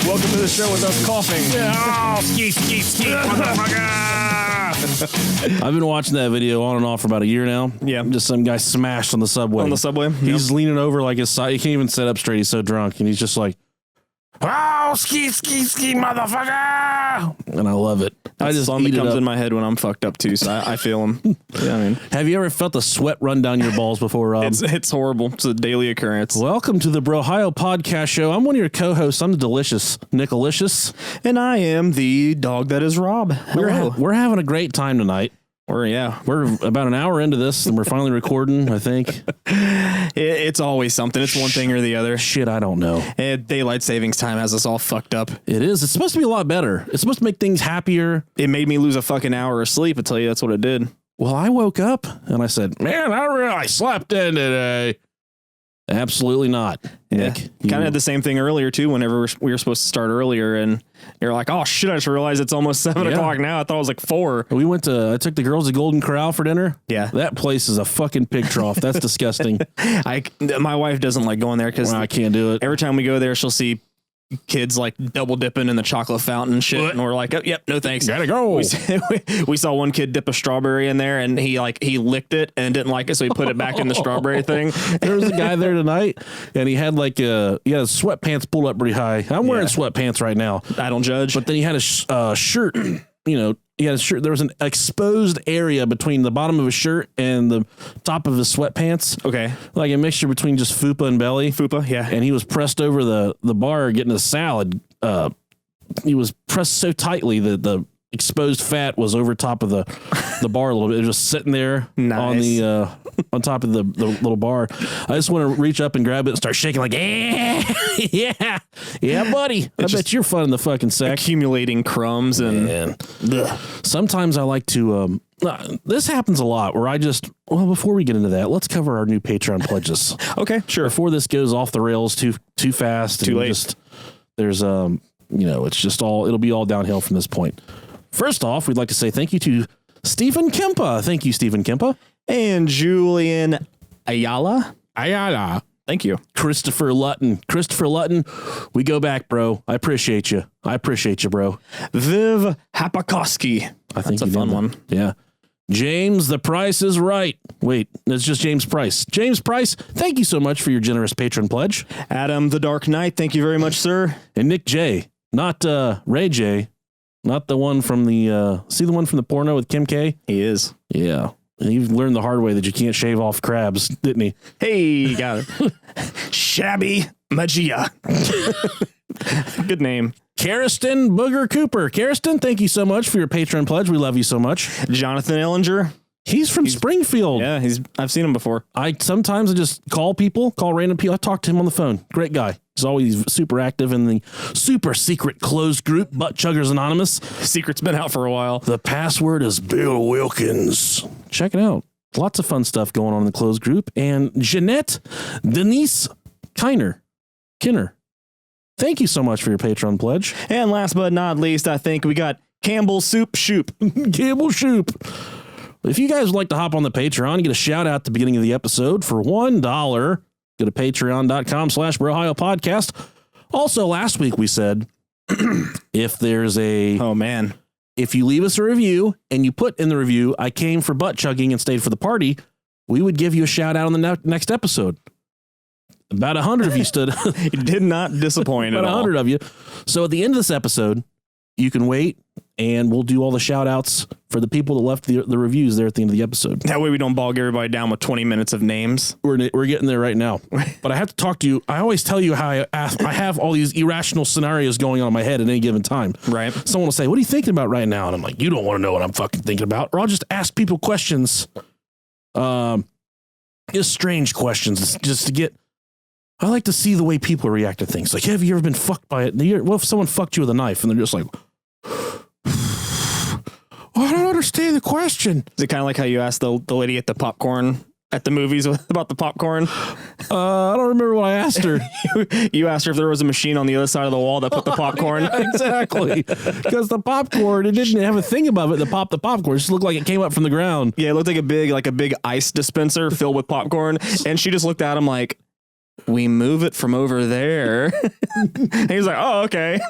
Welcome to the show with us coughing. Oh, ski, motherfucker! I've been watching that video on and off for about a year now. Yeah. Just some guy smashed on the subway. On the subway? He's leaning over like his side. He can't even sit up straight. He's so drunk. And he's just like, oh, ski, motherfucker! And I love it. That's I just the song that eat it comes up. in my head when I'm fucked up too, so I feel him. Yeah, I mean, Have you ever felt the sweat run down your balls before, Rob? it's horrible. It's a daily occurrence. Welcome to the Brohio podcast show. I'm one of your co-hosts. I'm the delicious Nicolicious. And I am the dog that is Rob. We're having a great time tonight. We're about an hour into this, and we're finally recording, I think. It's always something. It's one thing or the other. Shit, I don't know. Daylight savings time has us all fucked up. It is. It's supposed to be a lot better. It's supposed to make things happier. It made me lose a fucking hour of sleep. I tell you, that's what it did. Well, I woke up and I said, man, I really slept in today. Absolutely not. Yeah. Nick, Kind of had the same thing earlier too, whenever we were supposed to start earlier, and you're like, oh shit, I just realized it's almost 7 o'clock now. I thought it was like 4. I took the girls to Golden Corral for dinner. Yeah. That place is a fucking pig trough. That's disgusting. My wife doesn't like going there because I can't do it. Every time we go there, she'll see kids like double dipping in the chocolate fountain and shit. What? And we're like, oh, yep, no thanks. Gotta go. We saw one kid dip a strawberry in there and he licked it and didn't like it. So he put it back in the strawberry thing. There was a guy there tonight and he had his sweatpants pulled up pretty high. I'm wearing sweatpants right now. I don't judge. But then he had a shirt, he had a shirt. There was an exposed area between the bottom of his shirt and the top of his sweatpants. Okay. Like a mixture between just fupa and belly. Fupa, yeah. And he was pressed over the bar getting a salad. He was pressed so tightly that the exposed fat was over top of the bar a little bit. It was just sitting there on top of the little bar. I just want to reach up and grab it and start shaking like, yeah, buddy. I bet you're fun in the fucking sack. Accumulating crumbs and sometimes I like to. This happens a lot where before we get into that, let's cover our new Patreon pledges. Okay, sure. Before this goes off the rails too fast. Too late. It'll be all downhill from this point. First off, we'd like to say thank you to Stephen Kempa. Thank you, Stephen Kempa. And Julian Ayala. Thank you. Christopher Lutton, we go back, bro. I appreciate you, bro. Viv Hapakowski. I think that's a fun one. Yeah. James, the price is right. Wait, it's just James Price. James Price, thank you so much for your generous patron pledge. Adam, the Dark Knight, thank you very much, sir. And Nick J, not Ray J, not the one from the one from the porno with Kim K? He is. Yeah. He learned the hard way that you can't shave off crabs, didn't he? Hey, got it. Shabby Magia. Good name. Karsten Booger Cooper. Karsten, thank you so much for your Patreon pledge. We love you so much. Jonathan Ellinger. He's from Springfield. Yeah, I've seen him before. Sometimes I just call random people. I talk to him on the phone. Great guy. He's always super active in the super secret closed group, Butt Chuggers Anonymous. Secret's been out for a while. The password is Bill Wilkins. Check it out. Lots of fun stuff going on in the closed group. And Jeanette Denise Kinner. Thank you so much for your Patreon pledge. And last but not least, I think we got Campbell Soup Shoop. Campbell Shoop. If you guys would like to hop on the Patreon and get a shout out at the beginning of the episode for $1, go to patreon.com/Brohio podcast. Also, last week we said if you leave us a review and you put in the review, I came for butt chugging and stayed for the party, we would give you a shout out on the next episode. About 100 of you stood. It did not disappoint at all. 100 of you. So at the end of this episode, you can wait and we'll do all the shout outs for the people that left the reviews there at the end of the episode. That way we don't bog everybody down with 20 minutes of names. We're getting there right now. But I have to talk to you. I always tell you how I have all these irrational scenarios going on in my head at any given time. Right. Someone will say, what are you thinking about right now? And I'm like, you don't want to know what I'm fucking thinking about. Or I'll just ask people questions. Just strange questions just to get... I like to see the way people react to things. Like, have you ever been fucked by it? What if someone fucked you with a knife and they're just like... I don't understand the question. Is it kind of like how you asked the lady at the popcorn at the movies about the popcorn? I don't remember what I asked her. You asked her if there was a machine on the other side of the wall that put the popcorn. Yeah, exactly. Because the popcorn, it didn't have a thing above it that popped the popcorn. It just looked like it came up from the ground. Yeah, it looked like a big ice dispenser filled with popcorn. And she just looked at him like, we move it from over there. And he's like, oh, okay.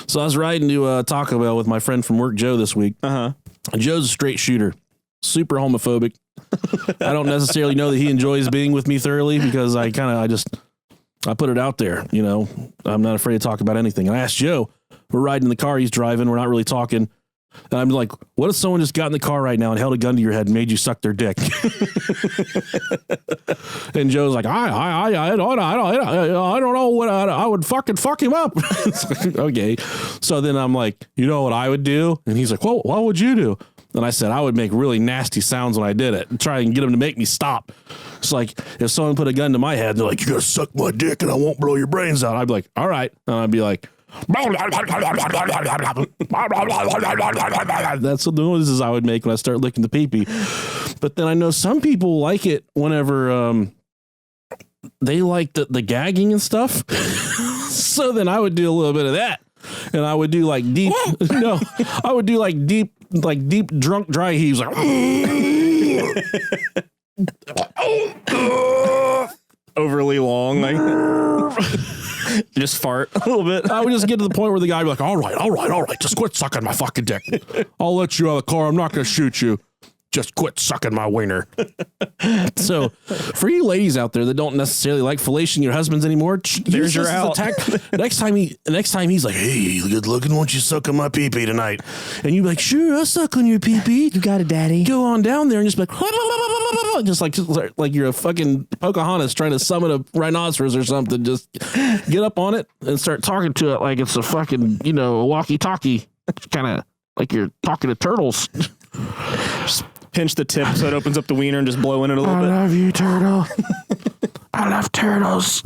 So I was riding to Taco Bell with my friend from work, Joe, this week. Joe's a straight shooter, super homophobic. I don't necessarily know that he enjoys being with me thoroughly because I put it out there. You know, I'm not afraid to talk about anything. And I asked Joe, we're riding in the car, he's driving, we're not really talking. And I'm like, what if someone just got in the car right now and held a gun to your head and made you suck their dick? And Joe's like, I don't know what I would fucking fuck him up. Like, okay. So then I'm like, you know what I would do? And he's like, well, what would you do? And I said, I would make really nasty sounds when I did it and try and get him to make me stop. It's like if someone put a gun to my head, they're like, you gotta suck my dick and I won't blow your brains out. I'd be like, all right. And I'd be like, that's the noises I would make when I start licking the pee-pee. But then I know some people like it whenever they like the gagging and stuff. So then I would do a little bit of that. And I would do like deep I would do like deep drunk dry heaves like overly long, like just fart a little bit. I would just get to the point where the guy would be like, all right, just quit sucking my fucking dick. I'll let you out of the car. I'm not going to shoot you. Just quit sucking my wiener. So for you ladies out there that don't necessarily like fellation your husbands anymore, there's your out. Next time he's like, hey, good looking, won't you suck on my pee-pee tonight? And you'd be like, sure, I'll suck on your pee-pee. You got it, daddy. Go on down there and just be like, just like you're a fucking Pocahontas trying to summon a rhinoceros or something. Just get up on it and start talking to it like it's a fucking, a walkie-talkie, kind of like you're talking to turtles. Just pinch the tip so it opens up the wiener and just blow in it a little bit. I love you, turtle. I love turtles.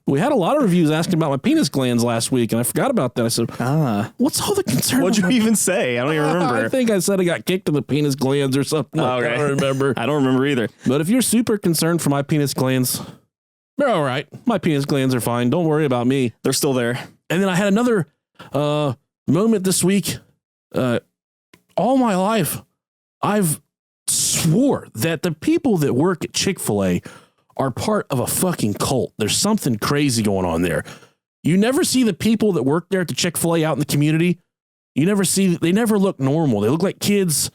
We had a lot of reviews asking about my penis glands last week, and I forgot about that. I said, what's all the concern? What'd you even say? I don't even remember. I think I said I got kicked in the penis glands or something. I don't remember. I don't remember either. But if you're super concerned for my penis glands, they're all right. My penis glands are fine. Don't worry about me. They're still there. And then I had another moment this week. All my life, I've swore that the people that work at Chick-fil-A are part of a fucking cult. There's something crazy going on there. You never see the people that work there at the Chick-fil-A out in the community. They never look normal. They look like kids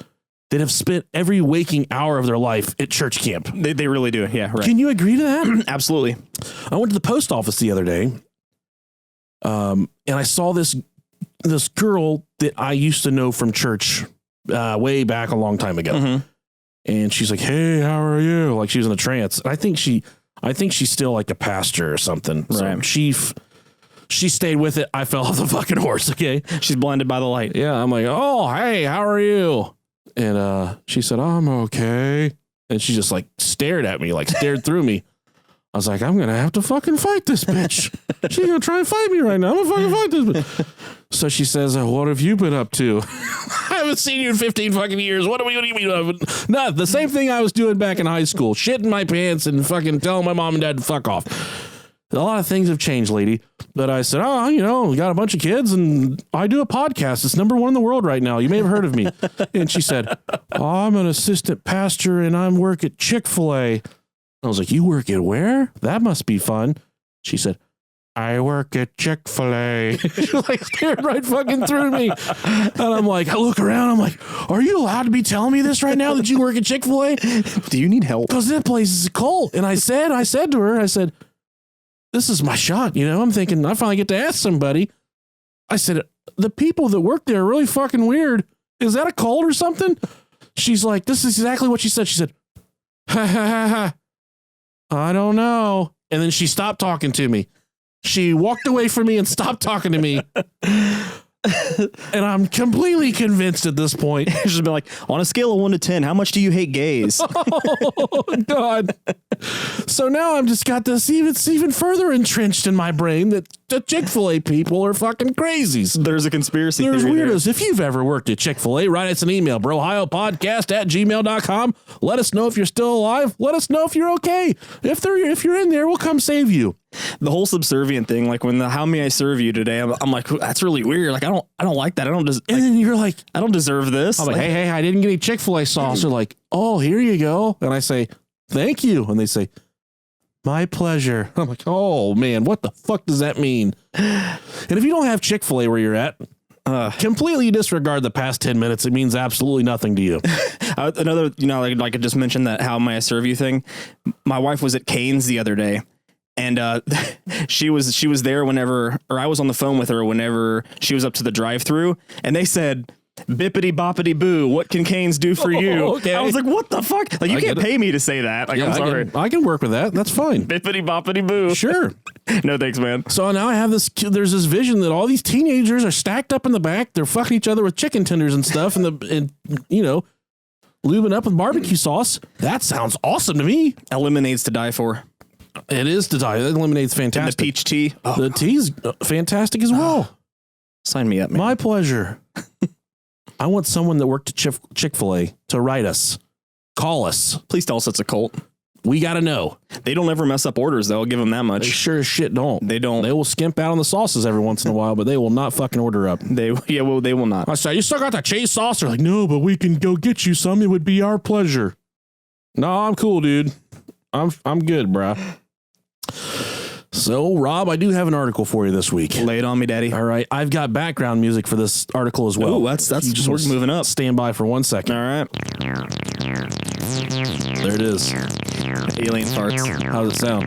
that have spent every waking hour of their life at church camp. They really do. Yeah, right. Can you agree to that? Absolutely. I went to the post office the other day, and I saw this girl that I used to know from church way back a long time ago. Mm-hmm. And she's like, hey, how are you? Like she was in a trance. And I think she's still like a pastor or something. Right. So she stayed with it. I fell off the fucking horse. Okay. She's blinded by the light. Yeah. I'm like, oh, hey, how are you? And she said, I'm okay. And she just like stared at me, like stared through me. I was like, I'm going to have to fucking fight this bitch. She's going to try and fight me right now. I'm going to fucking fight this bitch. So she says, what have you been up to? I haven't seen you in 15 fucking years. What do you mean? No, the same thing I was doing back in high school. Shitting my pants and fucking telling my mom and dad to fuck off. A lot of things have changed, lady. But I said, we got a bunch of kids and I do a podcast. It's #1 in the world right now. You may have heard of me. And she said, I'm an assistant pastor and I work at Chick-fil-A. I was like, you work at where? That must be fun. She said, I work at Chick-fil-A. She like stared right fucking through me. And I'm like, I look around. I'm like, are you allowed to be telling me this right now that you work at Chick-fil-A? Do you need help? Because that place is a cult. And I said to her, this is my shot. I'm thinking I finally get to ask somebody. I said, the people that work there are really fucking weird. Is that a cult or something? She's like, this is exactly what she said. She said, ha ha ha ha. I don't know. And then she stopped talking to me. She walked away from me and stopped talking to me. And I'm completely convinced at this point. She's just been like, on a scale of 1 to 10, how much do you hate gays? Oh, God. So now I've just got this even further entrenched in my brain that the Chick-fil-A people are fucking crazies. There's a conspiracy theory. There's weirdos. There. If you've ever worked at Chick-fil-A, write us an email, brohiopodcast@gmail.com. Let us know if you're still alive. Let us know if you're okay. If you're in there, we'll come save you. The whole subservient thing, like when how may I serve you today? I'm like, that's really weird. Like I don't like that. And then you're like, I don't deserve this. I'm like, hey, I didn't get any Chick-fil-A sauce. They're like, oh, here you go. And I say, thank you. And they say, My pleasure. I'm like, oh man, what the fuck does that mean? And if you don't have Chick-fil-A where you're at, completely disregard the past 10 minutes. It means absolutely nothing to you. Another, like I just mentioned that how may I serve you thing. My wife was at Cane's the other day. And she was there whenever, or I was on the phone with her whenever she was up to the drive-thru, and they said, "Bippity boppity boo, what can Cane's do for you?" Okay. I was like, "What the fuck? Like, you can't pay me to say that." Like, I'm sorry. I can work with that. That's fine. Bippity boppity boo. Sure. No thanks, man. So now I have there's this vision that all these teenagers are stacked up in the back. They're fucking each other with chicken tenders and stuff, and lubing up with barbecue sauce. That sounds awesome to me. Lemonade's to die for. It is to die. That lemonade's fantastic. And the peach tea. Oh. The tea's fantastic as well. Sign me up, man. My pleasure. I want someone that worked at Chick-fil-A to write us. Call us. Please tell us it's a cult. We got to know. They don't ever mess up orders, though. I'll give them that much. They sure as shit don't. They don't. They will skimp out on the sauces every once in a while, but they will not fucking order up. They will not. I say, you still got that cheese sauce? They're like, no, but we can go get you some. It would be our pleasure. No, I'm cool, dude. I'm good, bruh. So, Rob, I do have an article for you this week. Lay it on me, Daddy. All right. I've got background music for this article as well. Oh, that's just we're moving up. Stand by for 1 second. All right. There it is. Alien farts. How does it sound?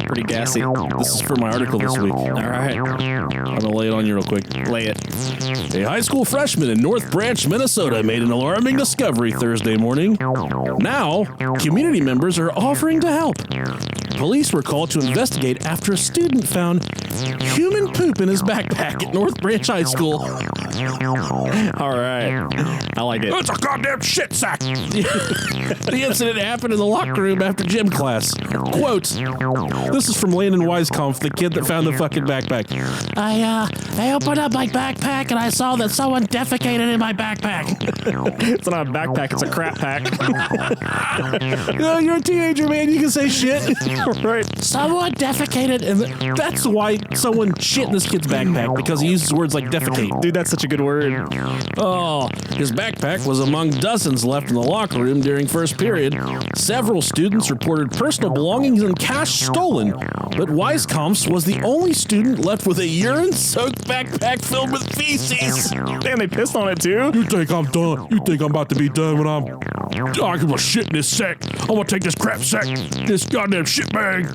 Pretty gassy. This is for my article this week. All right. I'm going to lay it on you real quick. Lay it. A high school freshman in North Branch, Minnesota made an alarming discovery Thursday morning. Now, community members are offering to help. Police were called to investigate after a student found human poop in his backpack at North Branch High School. All right. I like it. It's a goddamn shit sack. The incident happened in the locker room after gym class. Quote, this is from Landon Weisskampf, the kid that found the fucking backpack. I opened up my backpack and I saw that someone defecated in my backpack. It's not a backpack, it's a crap pack. You're a teenager, man. You can say shit. Right. Someone defecated, and that's why someone shit in this kid's backpack, because he uses words like defecate. Dude, that's such a good word. Oh, his backpack was among dozens left in the locker room during first period. Several students reported personal belongings and cash stolen, but Weisskampf's was the only student left with a urine-soaked backpack filled with feces. Damn, they pissed on it too? You think I'm done? You think I'm about to be done when I'm gonna shit in this sack? I'm gonna take this crap sack, this goddamn shit bag.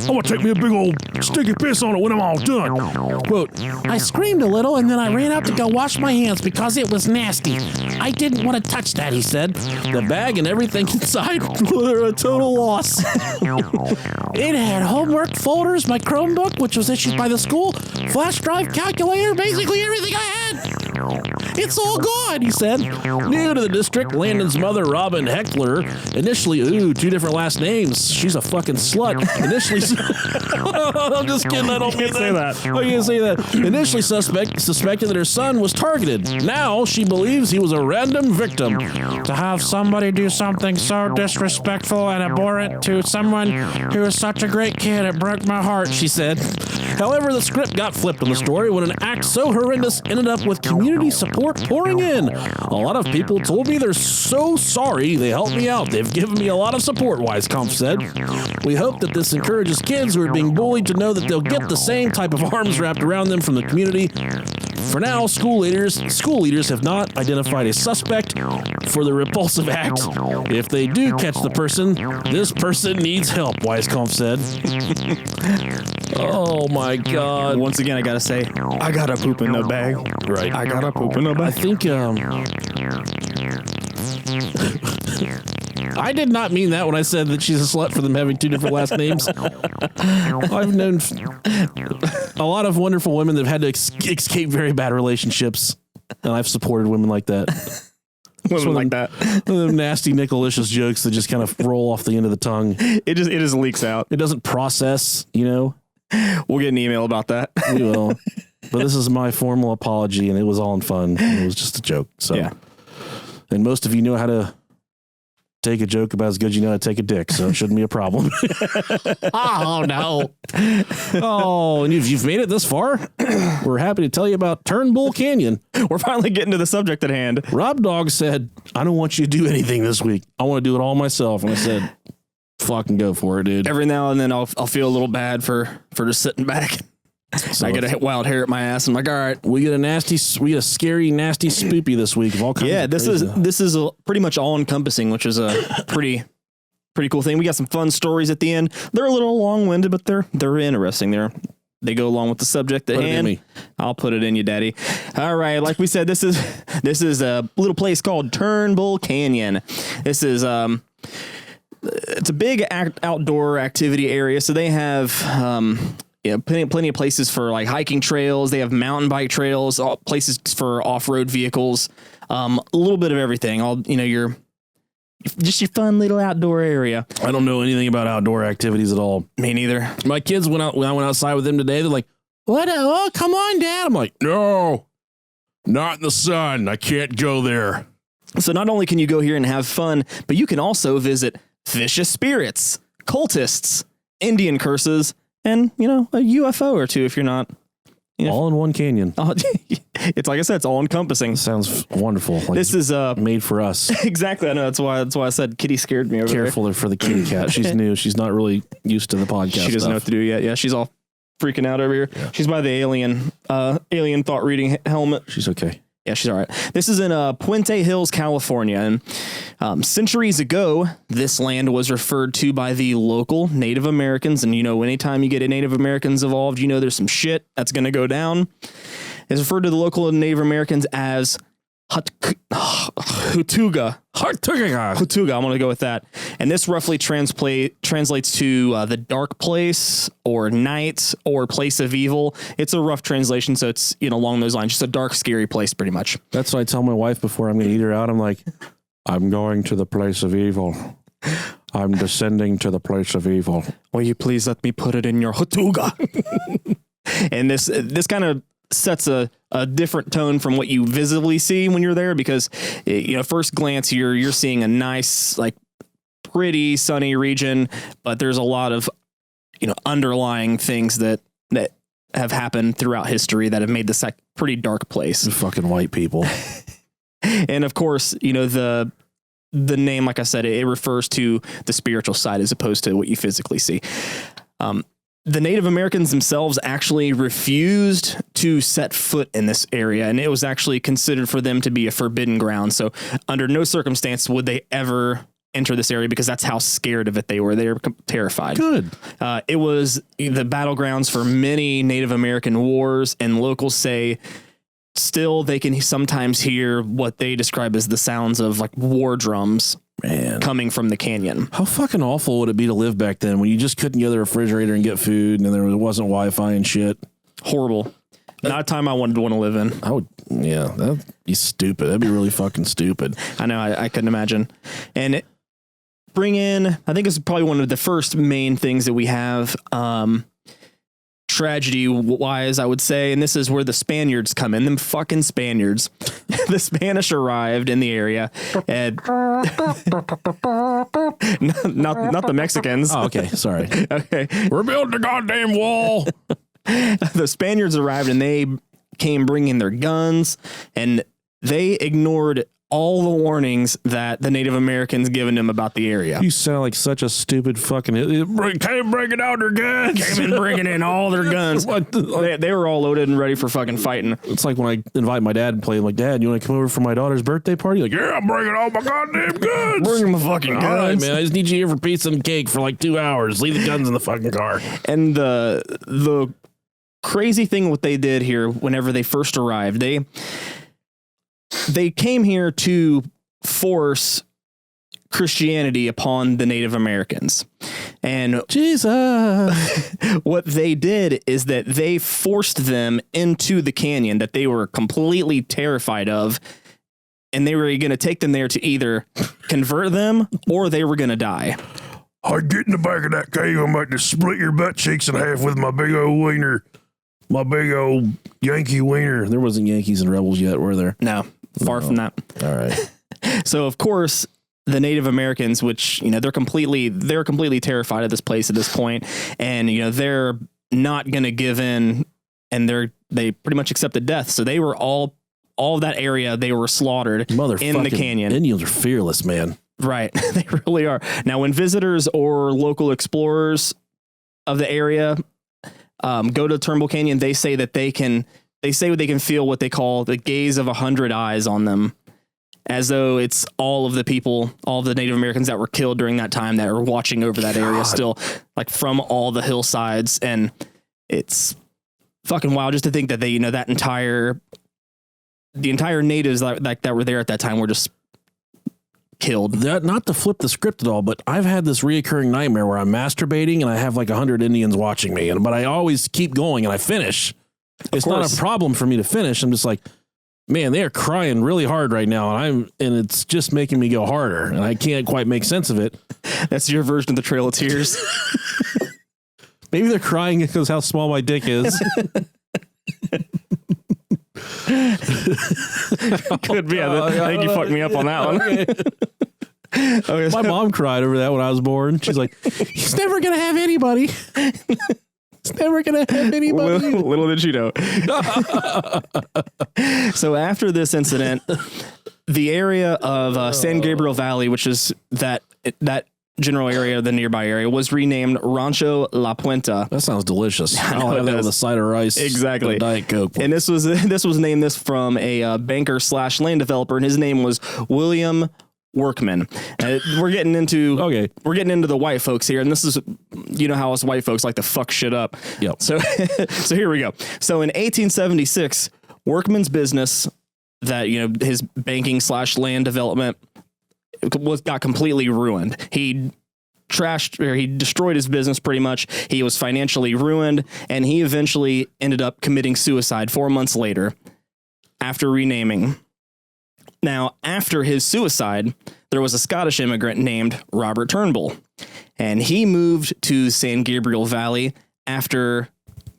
I'm gonna take me a big old sticky piss on it when I'm all done. Quote, I screamed a little and then I ran out to go wash my hands because it was nasty. I didn't want to touch that, he said. The bag and everything inside were a total loss. It had homework folders, my Chromebook, which was issued by the school, flash drive, calculator, basically everything I had. It's all gone, he said. New to the district, Landon's mother, Robin Heckler, initially, two different last names. She's a fucking slut. Initially, I'm just kidding. I don't mean say that. I can't say that. Initially suspected that her son was targeted. Now she believes he was a random victim. To have somebody do something so disrespectful and abhorrent to someone who is such a great kid, it broke my heart, she said. However, the script got flipped on the story when an act so horrendous ended up with community support pouring in. A lot of people told me they're so sorry they helped me out. They've given me a lot of support, Weisskampf said. We hope that this encourages kids who are being bullied to know that they'll get the same type of arms wrapped around them from the community. For now, school leaders have not identified a suspect for the repulsive act. If they do catch the person, this person needs help, Weisskampf said. Oh my God. Once again, I gotta say, I gotta poop in the bag. Right. I gotta poop in the bag. I think, I did not mean that when I said that she's a slut for them having two different last names. I've known a lot of wonderful women that have had to escape very bad relationships, and I've supported women like that. Women like that. One of them nasty Nickalicious jokes that just kind of roll off the end of the tongue. It just leaks out. It doesn't process, you know. We'll get an email about that. We will. But this is my formal apology, and it was all in fun. It was just a joke. So, yeah. And most of you know how to take a joke about as good as you know how to take a dick, so it shouldn't be a problem. Oh, no. Oh, and if you've made it this far, we're happy to tell you about Turnbull Canyon. We're finally getting to the subject at hand. Rob Dog said, I don't want you to do anything this week. I want to do it all myself. And I said, fucking go for it, dude. Every now and then I'll feel a little bad for just sitting back. So I get a wild hair at my ass. I'm like, all right, we get a scary, nasty spoopy this week of all kinds. Yeah, of this is pretty much all encompassing, which is a pretty cool thing. We got some fun stories at the end. They're a little long winded, but they're interesting. They go along with the subject at hand. I'll put it in you, Daddy. All right, like we said, this is a little place called Turnbull Canyon. This is it's a big outdoor activity area, so they have plenty of places for like hiking trails. They have mountain bike trails, places for off-road vehicles, a little bit of everything. Your fun little outdoor area. I don't know anything about outdoor activities at all. Me neither. My kids when I went outside with them today. They're like, "What? Oh, come on, Dad!" I'm like, "No, not in the sun. I can't go there." So not only can you go here and have fun, but you can also visit vicious spirits, cultists, Indian curses, and, a UFO or two if you're not. All in one canyon. It's like I said, it's all encompassing. Sounds wonderful. Like this is made for us. Exactly. I know. That's why I said Kitty scared me over Careful for the kitty cat. She's new. She's not really used to the podcast. She doesn't know what to do yet. Yeah, she's all freaking out over here. Yeah. She's by the alien thought reading helmet. She's okay. Yeah, she's all right. This is in Puente Hills, California. And centuries ago, this land was referred to by the local Native Americans. And, anytime you get Native Americans involved, there's some shit that's going to go down. It's referred to the local Native Americans as Hutuga. Hutuga, I'm going to go with that. And this roughly translates to the dark place or night or place of evil. It's a rough translation, so it's along those lines. Just a dark, scary place, pretty much. That's what I tell my wife before I'm going to eat her out. I'm like, I'm going to the place of evil. I'm descending to the place of evil. Will you please let me put it in your Hutuga? And this kind of sets a different tone from what you visibly see when you're there, because first glance you're seeing a nice, like, pretty sunny region, but there's a lot of underlying things that have happened throughout history that have made this a pretty dark place. Fucking white people. And of course, the name, like I said, it refers to the spiritual side as opposed to what you physically see. The Native Americans themselves actually refused to set foot in this area, and it was actually considered for them to be a forbidden ground. So under no circumstance would they ever enter this area, because that's how scared of it they were. They were terrified. Good. It was the battlegrounds for many Native American wars, and locals say still they can sometimes hear what they describe as the sounds of like war drums. Man, coming from the canyon. How fucking awful would it be to live back then when you just couldn't go to the refrigerator and get food and there wasn't Wi-Fi and shit? Horrible. Not a time I wanted to want to live in. That'd be stupid. That'd be really fucking stupid. I know. I couldn't imagine. And I think it's probably one of the first main things that we have, tragedy wise, I would say. And this is where the Spaniards come in. Them fucking Spaniards. The Spanish arrived in the area, and not the Mexicans. Oh, okay. Sorry. Okay. We're building a goddamn wall. The Spaniards arrived, and they came bringing their guns, and they ignored all the warnings that the Native Americans given them about the area. You sound like such a stupid fucking... Came bringing out their guns. Came in bringing in all their guns. They were all loaded and ready for fucking fighting. It's like when I invite my dad and play. I'm like, Dad, you want to come over for my daughter's birthday party? Like, yeah, I'm bringing all my goddamn guns. Bring my fucking guns. All right, man. I just need you here for pizza and cake for like 2 hours. Leave the guns in the fucking car. And the crazy thing what they did here whenever they first arrived, they came here to force Christianity upon the Native Americans. And Jesus, what they did is that they forced them into the canyon that they were completely terrified of. And they were going to take them there to either convert them or they were going to die. I get in the back of that cave. I'm about to split your butt cheeks in half with my big old wiener. My big old Yankee wiener. There wasn't Yankees and Rebels yet, were there? No, far from that. All right. So, of course, the Native Americans, which, they're completely terrified of this place at this point, and, they're not going to give in, and they pretty much accepted death. So they were all of that area, they were slaughtered in the canyon. Indians are fearless, man. Right. They really are. Now, when visitors or local explorers of the area go to Turnbull Canyon, they say that they can feel what they call the gaze of 100 eyes on them, as though it's all of the people, all of the Native Americans that were killed during that time that are watching over that area still, like from all the hillsides. And it's fucking wild just to think that they, the entire natives that were there at that time were just killed. That, not to flip the script at all, but I've had this reoccurring nightmare where I'm masturbating and I have like 100 Indians watching me, but I always keep going and I finish. It's not a problem for me to finish. I'm just like, man, they are crying really hard right now, and it's just making me go harder, and I can't quite make sense of it. That's your version of the Trail of Tears. Maybe they're crying because how small my dick is. Could be. I think you fucked me up on that one. Okay. My mom cried over that when I was born. She's like, he's never going to have anybody. He's never going to have anybody. Little did she know. So after this incident, the area of San Gabriel Valley, which is that general area, the nearby area, was renamed Rancho La Puenta. That sounds delicious. I'll have that with a side of rice. Exactly. And Diet Coke. And this was named from a banker / land developer, and his name was William Workman. We're getting into the white folks here, and this is, how us white folks like to fuck shit up. Yep. So here we go. So in 1876, Workman's business, that his banking / land development, got completely ruined. He destroyed his business pretty much. He was financially ruined, and he eventually ended up committing suicide 4 months later after renaming. Now, after his suicide, there was a Scottish immigrant named Robert Turnbull, and he moved to San Gabriel Valley after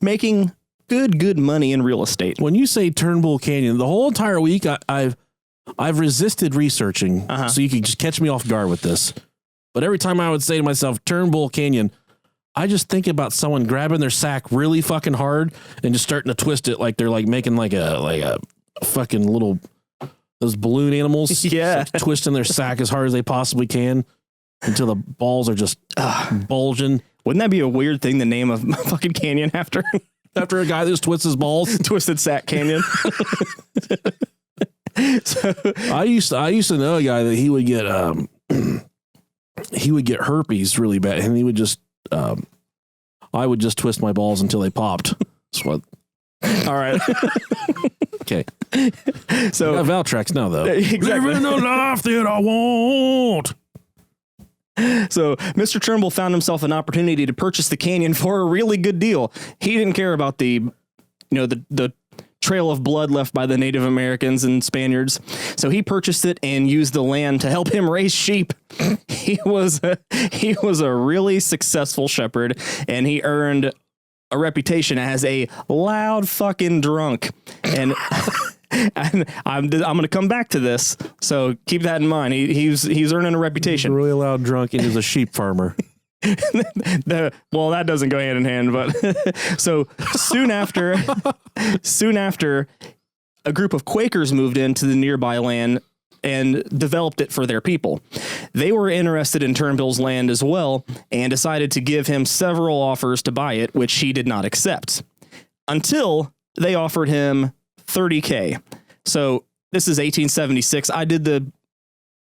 making good money in real estate. When you say Turnbull Canyon, the whole entire week I've resisted researching, so you can just catch me off guard with this. But every time I would say to myself, Turnbull Canyon, I just think about someone grabbing their sack really fucking hard and just starting to twist it like they're like making like a fucking little, those balloon animals. Yeah. Twisting their sack as hard as they possibly can until the balls are just bulging. Wouldn't that be a weird thing to name a fucking canyon after? After a guy that just twists his balls? Twisted Sack Canyon. So I used to know a guy that he would get herpes really bad, and he would just I would just twist my balls until they popped. That's what. All right. Okay. So I got Valtrex now, though. Exactly. Living the life that I want. So Mr. Turnbull found himself an opportunity to purchase the canyon for a really good deal. He didn't care about the trail of blood left by the Native Americans and Spaniards. So he purchased it and used the land to help him raise sheep. He was a really successful shepherd, and he earned a reputation as a loud fucking drunk. And I'm going to come back to this, so keep that in mind. He's earning a reputation. He's a really loud drunk, and he's a sheep farmer. Well, that doesn't go hand in hand, but so soon after, a group of Quakers moved into the nearby land and developed it for their people. They were interested in Turnbull's land as well and decided to give him several offers to buy it, which he did not accept until they offered him $30K. So this is 1876. I did the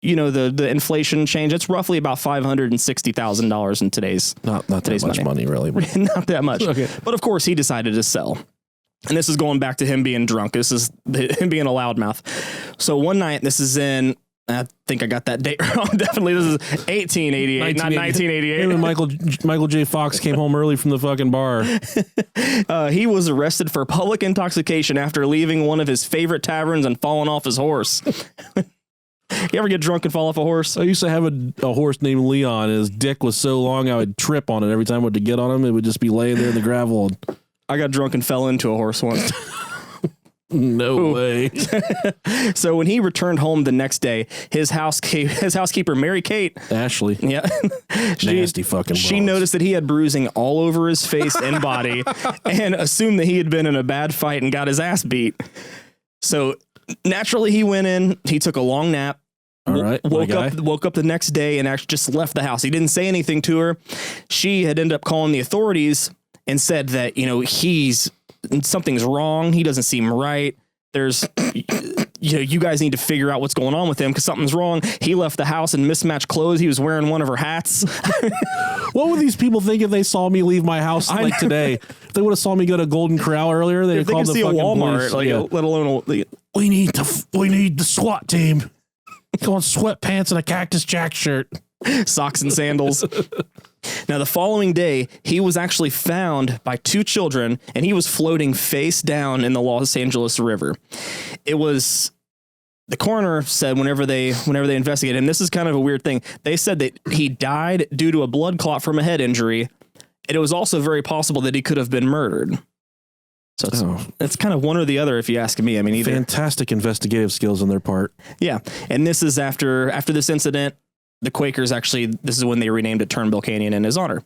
inflation change. It's roughly about $560,000 in today's not today's that much money really. Not that much. Okay. But of course he decided to sell. And this is going back to him being drunk. This is him being a loudmouth. So one night, this is in, I think I got that date wrong. Definitely, this is 1888, not 1988. Him and Michael J. Fox came home early from the fucking bar. He was arrested for public intoxication after leaving one of his favorite taverns and falling off his horse. You ever get drunk and fall off a horse? I used to have a horse named Leon. His dick was so long I would trip on it every time I went to get on him. It would just be laying there in the gravel. I got drunk and fell into a horse once. No way. So when he returned home the next day, his housekeeper, Mary Kate. Ashley. Yeah. Nasty fucking balls. She noticed that he had bruising all over his face and body and assumed that he had been in a bad fight and got his ass beat. So naturally he went in, he took a long nap, All right. Woke up the next day and actually just left the house. He didn't say anything to her. She had ended up calling the authorities and said that, something's wrong. He doesn't seem right. There's, you guys need to figure out what's going on with him because something's wrong. He left the house in mismatched clothes. He was wearing one of her hats. What would these people think if they saw me leave my house today? If they would have saw me go to Golden Corral earlier, they'd have called the fucking Walmart, police. let alone we need the SWAT team. Go on sweatpants and a Cactus Jack shirt, socks and sandals. Now, the following day, he was actually found by two children, and he was floating face down in the Los Angeles River. It was, the coroner said whenever they investigated, and this is kind of a weird thing, they said that he died due to a blood clot from a head injury, and it was also very possible that he could have been murdered. So it's kind of one or the other, if you ask me. I mean, either. Fantastic investigative skills on their part. Yeah, and this is after this incident. The Quakers this is when they renamed it Turnbull Canyon in his honor.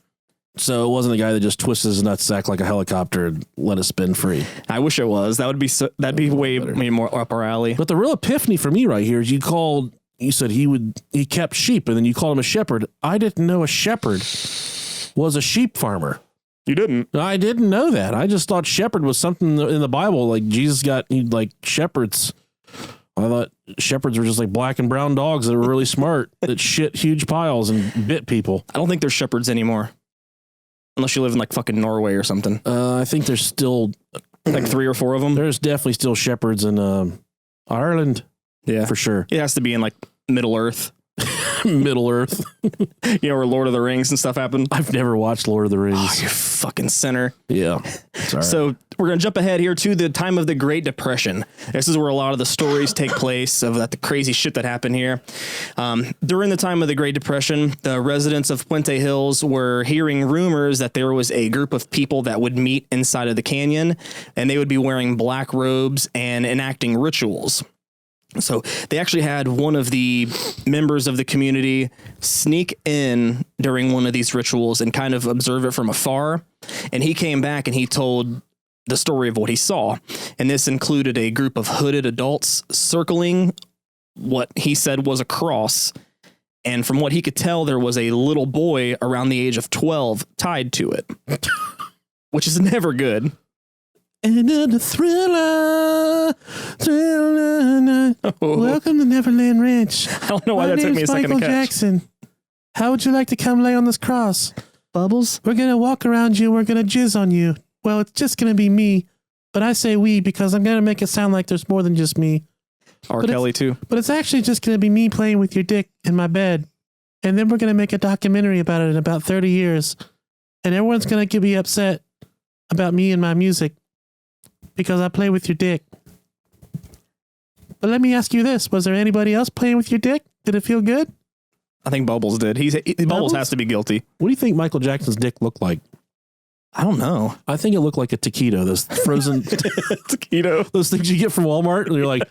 So it wasn't the guy that just twists his nutsack like a helicopter and let it spin free. I wish it was. That'd be way more up our alley. But the real epiphany for me right here is you said he kept sheep and then you called him a shepherd. I didn't know a shepherd was a sheep farmer. You didn't? I didn't know that. I just thought shepherd was something in the Bible. Like Jesus got shepherds. I thought shepherds were just like black and brown dogs that were really smart that shit huge piles and bit people. I don't think they're shepherds anymore. Unless you live in like fucking Norway or something. I think there's still like 3 or 4 of them. There's definitely still shepherds in Ireland. Yeah, for sure. It has to be in like Middle Earth. Middle Earth. Where Lord of the Rings and stuff happened. I've never watched Lord of the Rings. Oh, you fucking sinner. Yeah. Right. So we're going to jump ahead here to the time of the Great Depression. This is where a lot of the stories take place of the crazy shit that happened here. During the time of the Great Depression, the residents of Puente Hills were hearing rumors that there was a group of people that would meet inside of the canyon, and they would be wearing black robes and enacting rituals. So they actually had one of the members of the community sneak in during one of these rituals and kind of observe it from afar. And he came back and he told the story of what he saw. And this included a group of hooded adults circling what he said was a cross. And from what he could tell, there was a little boy around the age of 12 tied to it, which is never good. And a thriller. Welcome to Neverland Ranch. I don't know why that took me a second to catch. Jackson. How would you like to come lay on this cross? Bubbles? We're going to walk around you. We're going to jizz on you. Well, it's just going to be me. But I say we because I'm going to make it sound like there's more than just me. R. Kelly, too. But it's actually just going to be me playing with your dick in my bed. And then we're going to make a documentary about it in about 30 years. And everyone's going to be upset about me and my music. Because I play with your dick. But let me ask you this. Was there anybody else playing with your dick? Did it feel good? I think Bubbles did. Bubbles has to be guilty. What do you think Michael Jackson's dick looked like? I don't know. I think it looked like a taquito. Those frozen taquito. Those things you get from Walmart. And you're like,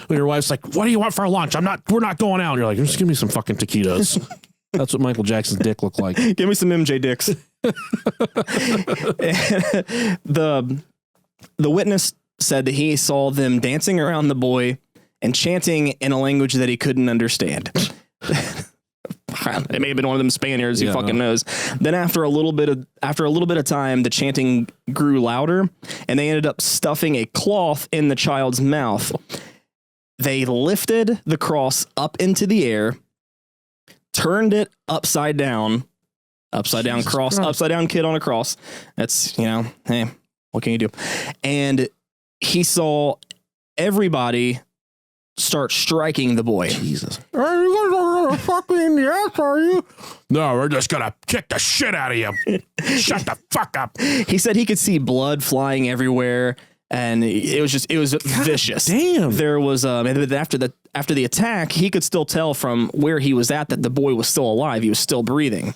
when your wife's like, what do you want for lunch? We're not going out. And you're like, just give me some fucking taquitos. That's what Michael Jackson's dick looked like. Give me some MJ dicks. The witness said that he saw them dancing around the boy and chanting in a language that he couldn't understand. It may have been one of them Spaniards, who fucking knows. Then after a little bit of time, the chanting grew louder, and they ended up stuffing a cloth in the child's mouth. They lifted the cross up into the air, turned it upside down cross, upside down kid on a cross. That's, hey. What can you do? And he saw everybody start striking the boy. Jesus. Are you going to fuck me in the ass, are you? No, we're just going to kick the shit out of you. Shut the fuck up. He said he could see blood flying everywhere, and it was vicious. Damn. There was, after the attack, he could still tell from where he was at that the boy was still alive. He was still breathing.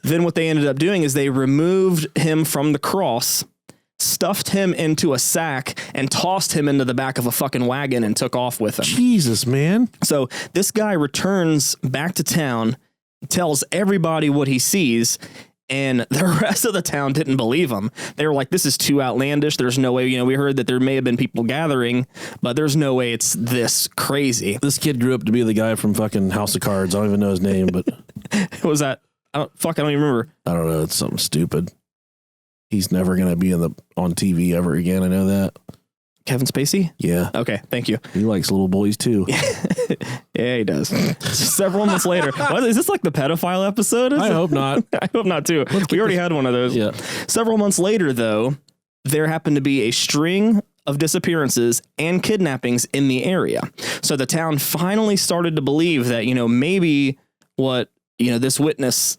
Then what they ended up doing is they removed him from the cross, stuffed him into a sack, and tossed him into the back of a fucking wagon and took off with him. Jesus, man. So this guy returns back to town, tells everybody what he sees, And the rest of the town didn't believe him. They were like, this is too outlandish. There's no way, we heard that there may have been people gathering, but there's no way it's this crazy. This kid grew up to be the guy from fucking House of Cards. I don't even know his name, but what was that? I don't even remember. I don't know. It's something stupid. He's never going to be on TV ever again. I know that. Kevin Spacey? Yeah. Okay, thank you. He likes little boys too. Yeah, he does. Several months later. What, is this like the pedophile episode? I hope not. I hope not too. We already had one of those. Yeah. Several months later, though, there happened to be a string of disappearances and kidnappings in the area. So the town finally started to believe that, maybe what, this witness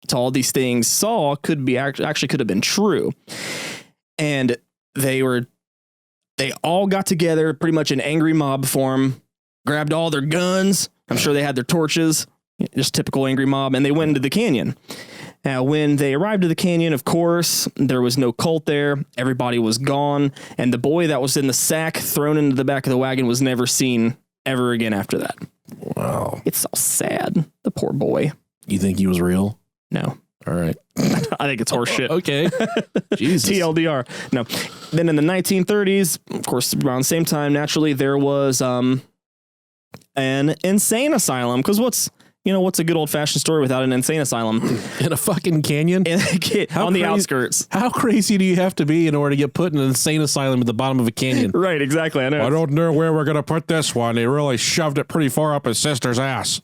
to all these things saw could be actually could have been true. And they all got together pretty much in angry mob form, grabbed all their guns. I'm sure they had their torches, just typical angry mob, and they went into the canyon. Now, when they arrived at the canyon, of course, there was no cult there. Everybody was gone. And the boy that was in the sack thrown into the back of the wagon was never seen ever again after that. Wow. It's so sad. The poor boy. You think he was real? No. All right. I think it's horseshit. Okay. Jesus. TLDR. No. Then in the 1930s, of course, around the same time, naturally, there was an insane asylum. Because what's a good old fashioned story without an insane asylum? In a fucking canyon? On the outskirts. How crazy do you have to be in order to get put in an insane asylum at the bottom of a canyon? Right, exactly. I know. I don't know where we're going to put this one. They really shoved it pretty far up his sister's ass.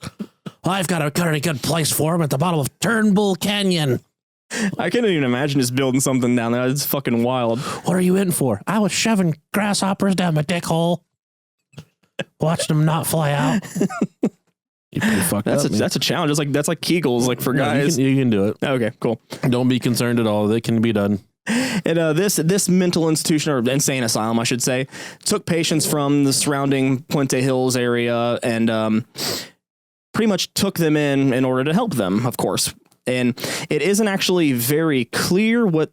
I've got a very good place for him at the bottom of Turnbull Canyon. I can't even imagine just building something down there. It's fucking wild. What are you in for? I was shoving grasshoppers down my dick hole. Watching them not fly out. You're pretty fucked up. That's a challenge. That's like Kegels, like for guys. You can do it. Okay, cool. Don't be concerned at all. They can be done. And this mental institution, or insane asylum, I should say, took patients from the surrounding Puente Hills area and pretty much took them in order to help them, of course. And it isn't actually very clear what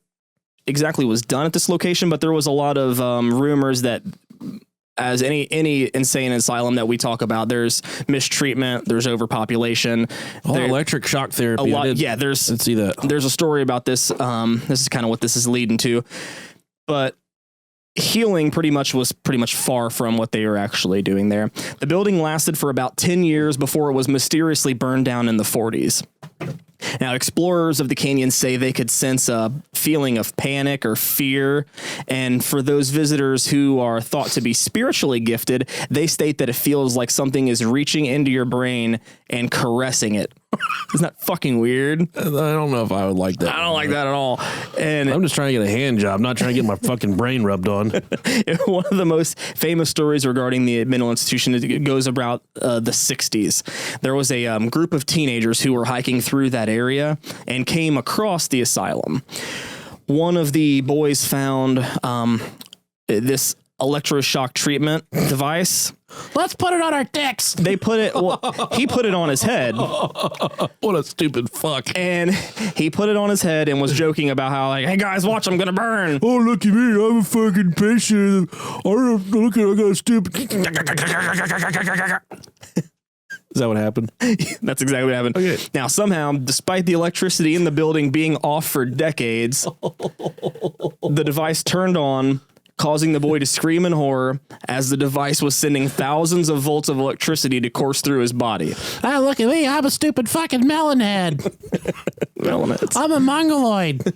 exactly was done at this location, but there was a lot of rumors that, as any insane asylum that we talk about, there's mistreatment, there's overpopulation, electric shock therapy. Let's see that. There's a story about this. This is kind of what this is leading to, but healing was pretty much far from what they were actually doing there. The building lasted for about 10 years before it was mysteriously burned down in the 40s. Now, explorers of the canyon say they could sense a feeling of panic or fear. And for those visitors who are thought to be spiritually gifted, they state that it feels like something is reaching into your brain and caressing it. Isn't that fucking weird? I don't know if I would like that. I don't like that at all. And I'm just trying to get a hand job, not trying to get my fucking brain rubbed on. One of the most famous stories regarding the mental institution goes about the 60s. There was a group of teenagers who were hiking through that area and came across the asylum. One of the boys found this electroshock treatment device. Let's put it on our dicks. He put it on his head. What a stupid fuck. And he put it on his head and was joking about how, like, hey guys, watch, I'm gonna burn. Oh, look at me, I'm a fucking patient. I got a stupid. Is that what happened? That's exactly what happened. Okay. Now, somehow, despite the electricity in the building being off for decades, the device turned on, causing the boy to scream in horror as the device was sending thousands of volts of electricity to course through his body. Ah, look at me. I'm a stupid fucking melon head. I'm a mongoloid.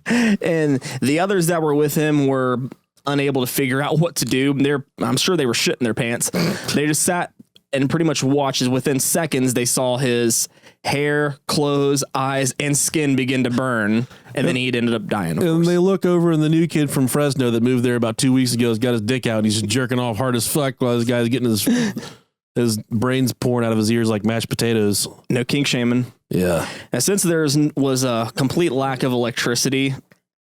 And the others that were with him were unable to figure out what to do. I'm sure they were shitting their pants. They just sat and pretty much watched as within seconds they saw his hair, clothes, eyes, and skin begin to burn, and then he'd ended up dying. And they look over, and the new kid from Fresno that moved there about 2 weeks ago has got his dick out, and he's just jerking off hard as fuck while this guy's getting his brains pouring out of his ears like mashed potatoes. No kink shaming. Yeah. And since there was a complete lack of electricity,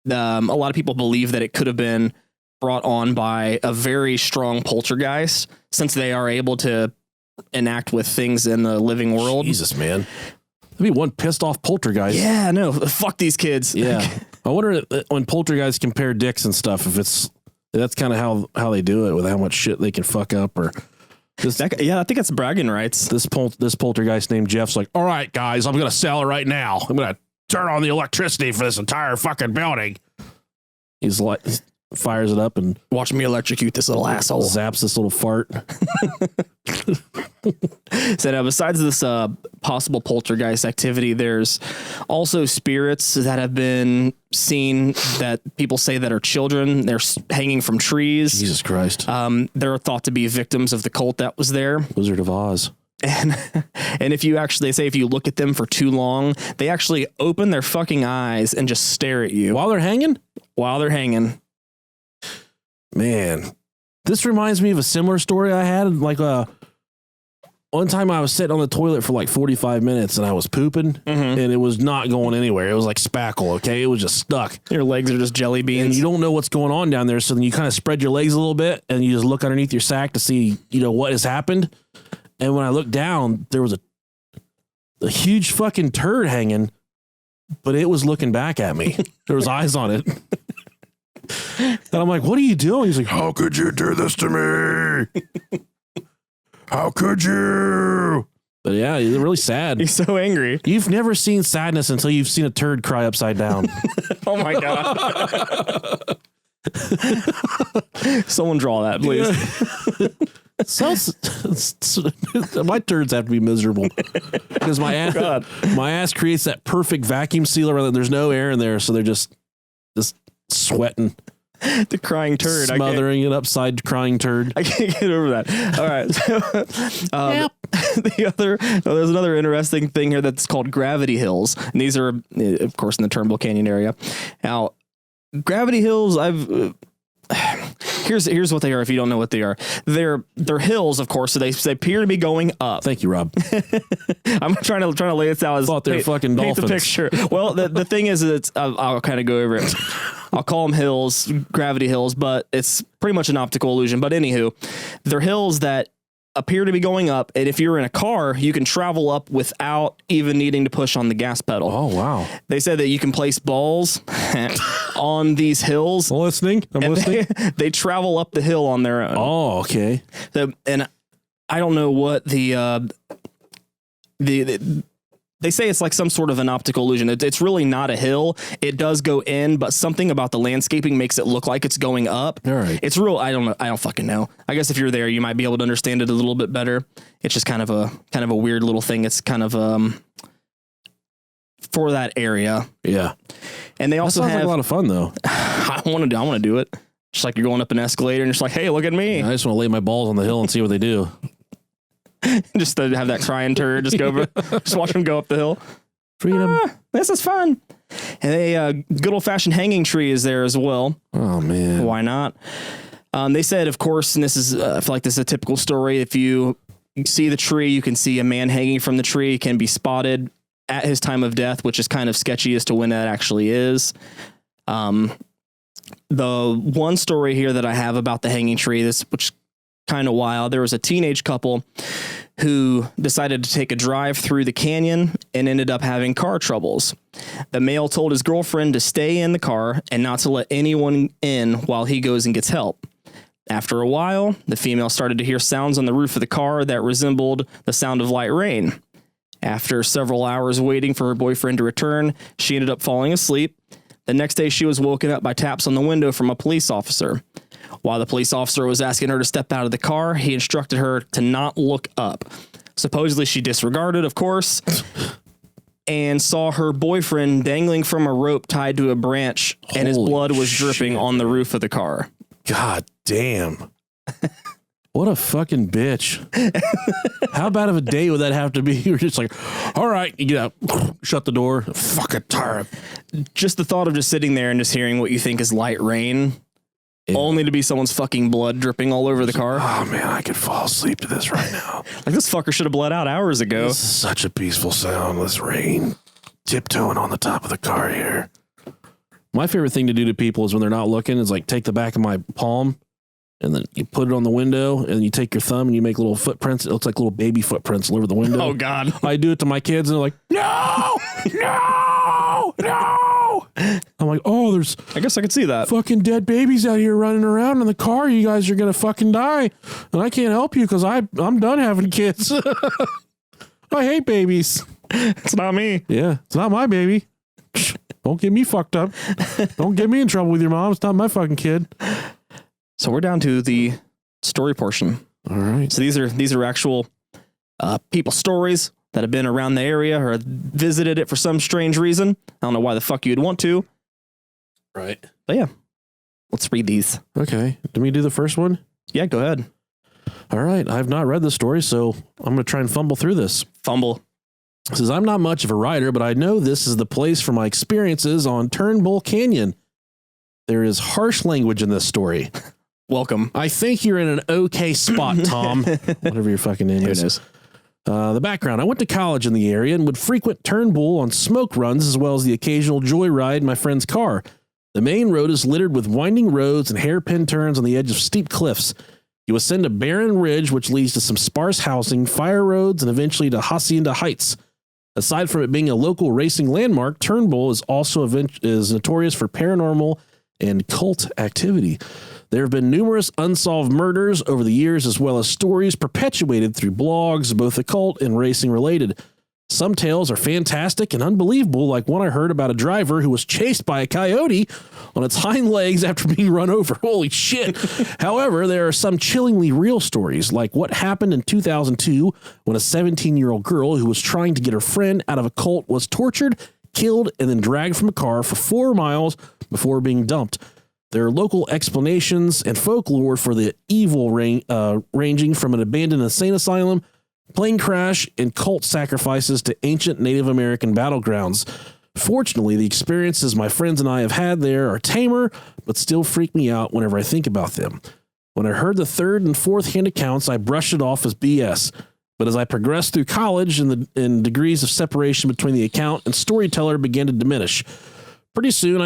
a lot of people believe that it could have been brought on by a very strong poltergeist, since they are able to enact with things in the living world. Jesus, man. There'd be one pissed off poltergeist. Yeah, no, fuck these kids. Yeah. I wonder when poltergeists compare dicks and stuff, if that's kind of how they do it, with how much shit they can fuck up, or yeah, I think that's bragging rights. This poltergeist named Jeff's like, all right, guys, I'm going to sell it right now. I'm going to turn on the electricity for this entire fucking building. He's like, fires it up and watch me electrocute this little asshole. Zaps this little fart. So now, besides this possible poltergeist activity, there's also spirits that have been seen that people say that are children. They're hanging from trees. Jesus Christ. They're thought to be victims of the cult that was there. Wizard of Oz. And if you actually, they say if you look at them for too long, they actually open their fucking eyes and just stare at you. While they're hanging? While they're hanging. Man, this reminds me of a similar story I had. Like, one time I was sitting on the toilet for like 45 minutes and I was pooping and it was not going anywhere. It was like spackle, okay? It was just stuck. Your legs are just jelly beans. And you don't know what's going on down there. So then you kind of spread your legs a little bit and you just look underneath your sack to see, what has happened. And when I looked down, there was a huge fucking turd hanging, but it was looking back at me. There was eyes on it. And I'm like, what are you doing? He's like, how could you do this to me? How could you? But yeah, he's really sad. He's so angry. You've never seen sadness until you've seen a turd cry upside down. Oh my God. Someone draw that, please. Yeah. My turds have to be miserable because my ass creates that perfect vacuum seal around it. There's no air in there, so they're just sweating. The crying turd. Smothering it upside crying turd. I can't get over that. All right. There's another interesting thing here that's called gravity hills. And these are, of course, in the Turnbull Canyon area. Now, gravity hills, here's what they are if you don't know what they are. They're hills, of course, so they appear to be going up. Thank you, Rob. I'm trying to lay this out as thought they're fucking dolphins. Paint the picture. Well, the thing is, I'll kind of go over it. I'll call them hills, gravity hills, but it's pretty much an optical illusion. But anywho, they're hills that appear to be going up, and if you're in a car, you can travel up without even needing to push on the gas pedal. Oh, wow. They said that you can place balls on these hills. I'm listening. They travel up the hill on their own. Oh, okay. So, and I don't know what they say it's like some sort of an optical illusion. It's really not a hill. It does go in, but something about the landscaping makes it look like it's going up. All right. It's real. I don't know. I don't fucking know. I guess if you're there, you might be able to understand it a little bit better. It's just kind of a weird little thing. It's kind of for that area. Yeah. And they also have have like a lot of fun though. I want to do it. Just like you're going up an escalator and just like, hey, look at me. I just want to lay my balls on the hill and see what they do. Just to have that crying turd, just go over, just watch them go up the hill. Freedom. This is fun. And a good old fashioned hanging tree is there as well. Oh man, why not? They said, of course, and this is I feel like this is a typical story. If you see the tree, you can see a man hanging from the tree. It can be spotted at his time of death, which is kind of sketchy as to when that actually is. The one story here that I have about the hanging tree, which kind of wild. There was a teenage couple who decided to take a drive through the canyon and ended up having car troubles. The male told his girlfriend to stay in the car and not to let anyone in while he goes and gets help. After a while, the female started to hear sounds on the roof of the car that resembled the sound of light rain. After several hours waiting for her boyfriend to return, she ended up falling asleep. The next day, she was woken up by taps on the window from a police officer. While the police officer was asking her to step out of the car, he instructed her to not look up. Supposedly, she disregarded, of course, and saw her boyfriend dangling from a rope tied to a branch, and his blood was dripping on the roof of the car. God damn. What a fucking bitch. How bad of a day would that have to be? You're just like, all right, you get out, shut the door, fucking tired. Just the thought of just sitting there and just hearing what you think is light rain. Yeah. Only to be someone's fucking blood dripping all over the car. Oh man, I could fall asleep to this right now. Like this fucker should have bled out hours ago. This is such a peaceful sound. This rain tiptoeing on the top of the car here. My favorite thing to do to people is when they're not looking is like take the back of my palm and then you put it on the window and you take your thumb and you make little footprints. It looks like little baby footprints all over the window. Oh God. I do it to my kids and they're like, no, no, no. I'm like, oh, there's I guess I could see that. Fucking dead babies out here running around in the car. You guys are going to fucking die. And I can't help you because I'm done having kids. I hate babies. It's not me. Yeah, it's not my baby. Don't get me fucked up. Don't get me in trouble with your mom. It's not my fucking kid. So we're down to the story portion. All right. So these are actual people's stories that have been around the area or visited it for some strange reason. I don't know why the fuck you'd want to. Right. But yeah, let's read these. Okay. Let me do the first one. Yeah, go ahead. All right. I've not read this story, so I'm going to try and fumble through this. Fumble. It says, I'm not much of a writer, but I know this is the place for my experiences on Turnbull Canyon. There is harsh language in this story. Welcome. I think you're in an okay spot, Tom. Whatever your fucking name is. The background. I went to college in the area and would frequent Turnbull on smoke runs as well as the occasional joyride in my friend's car. The main road is littered with winding roads and hairpin turns on the edge of steep cliffs. You ascend a barren ridge which leads to some sparse housing, fire roads, and eventually to Hacienda Heights. Aside from it being a local racing landmark, Turnbull is also is notorious for paranormal and cult activity. There have been numerous unsolved murders over the years, as well as stories perpetuated through blogs, both occult and racing related. Some tales are fantastic and unbelievable, like one I heard about a driver who was chased by a coyote on its hind legs after being run over. Holy shit. However, there are some chillingly real stories, like what happened in 2002 when a 17-year-old girl who was trying to get her friend out of a cult was tortured, killed, and then dragged from a car for 4 miles before being dumped. There are local explanations and folklore for the evil ranging from an abandoned insane asylum, plane crash, and cult sacrifices to ancient Native American battlegrounds. Fortunately, the experiences my friends and I have had there are tamer, but still freak me out whenever I think about them. When I heard the third and fourth hand accounts, I brushed it off as BS. But as I progressed through college and degrees of separation between the account and storyteller began to diminish. Pretty soon,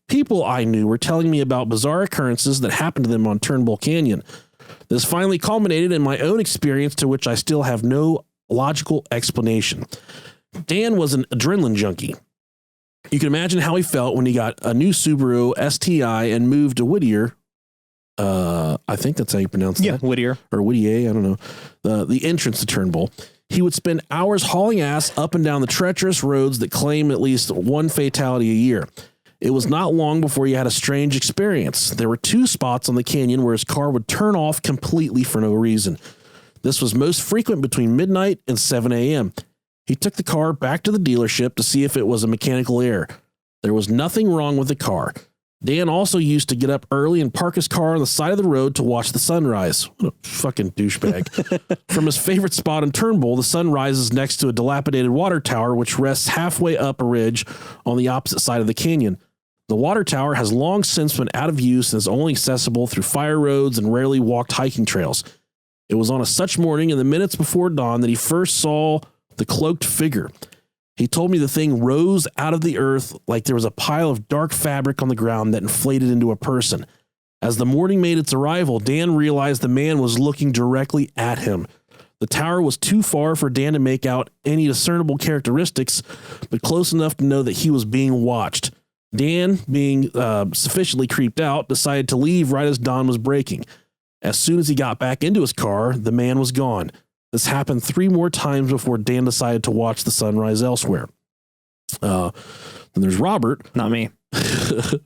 people I knew were telling me about bizarre occurrences that happened to them on Turnbull Canyon. This finally culminated in my own experience, to which I still have no logical explanation. Dan was an adrenaline junkie. You can imagine how he felt when he got a new Subaru STI and moved to Whittier. I think that's how you pronounce that. Yeah, Whittier. Or Whittier, I don't know. The entrance to Turnbull. He would spend hours hauling ass up and down the treacherous roads that claim at least one fatality a year. It was not long before he had a strange experience. There were 2 spots on the canyon where his car would turn off completely for no reason. This was most frequent between midnight and 7 a.m. He took the car back to the dealership to see if it was a mechanical error. There was nothing wrong with the car. Dan also used to get up early and park his car on the side of the road to watch the sunrise. What a fucking douchebag. From his favorite spot in Turnbull, the sun rises next to a dilapidated water tower which rests halfway up a ridge on the opposite side of the canyon. The water tower has long since been out of use and is only accessible through fire roads and rarely walked hiking trails. It was on a such morning in the minutes before dawn that he first saw the cloaked figure. He told me the thing rose out of the earth like there was a pile of dark fabric on the ground that inflated into a person. As the morning made its arrival, Dan realized the man was looking directly at him. The tower was too far for Dan to make out any discernible characteristics, but close enough to know that he was being watched. Dan, being sufficiently creeped out, decided to leave right as dawn was breaking. As soon as he got back into his car, the man was gone. This happened 3 more times before Dan decided to watch the sunrise elsewhere. Then there's Robert. Not me.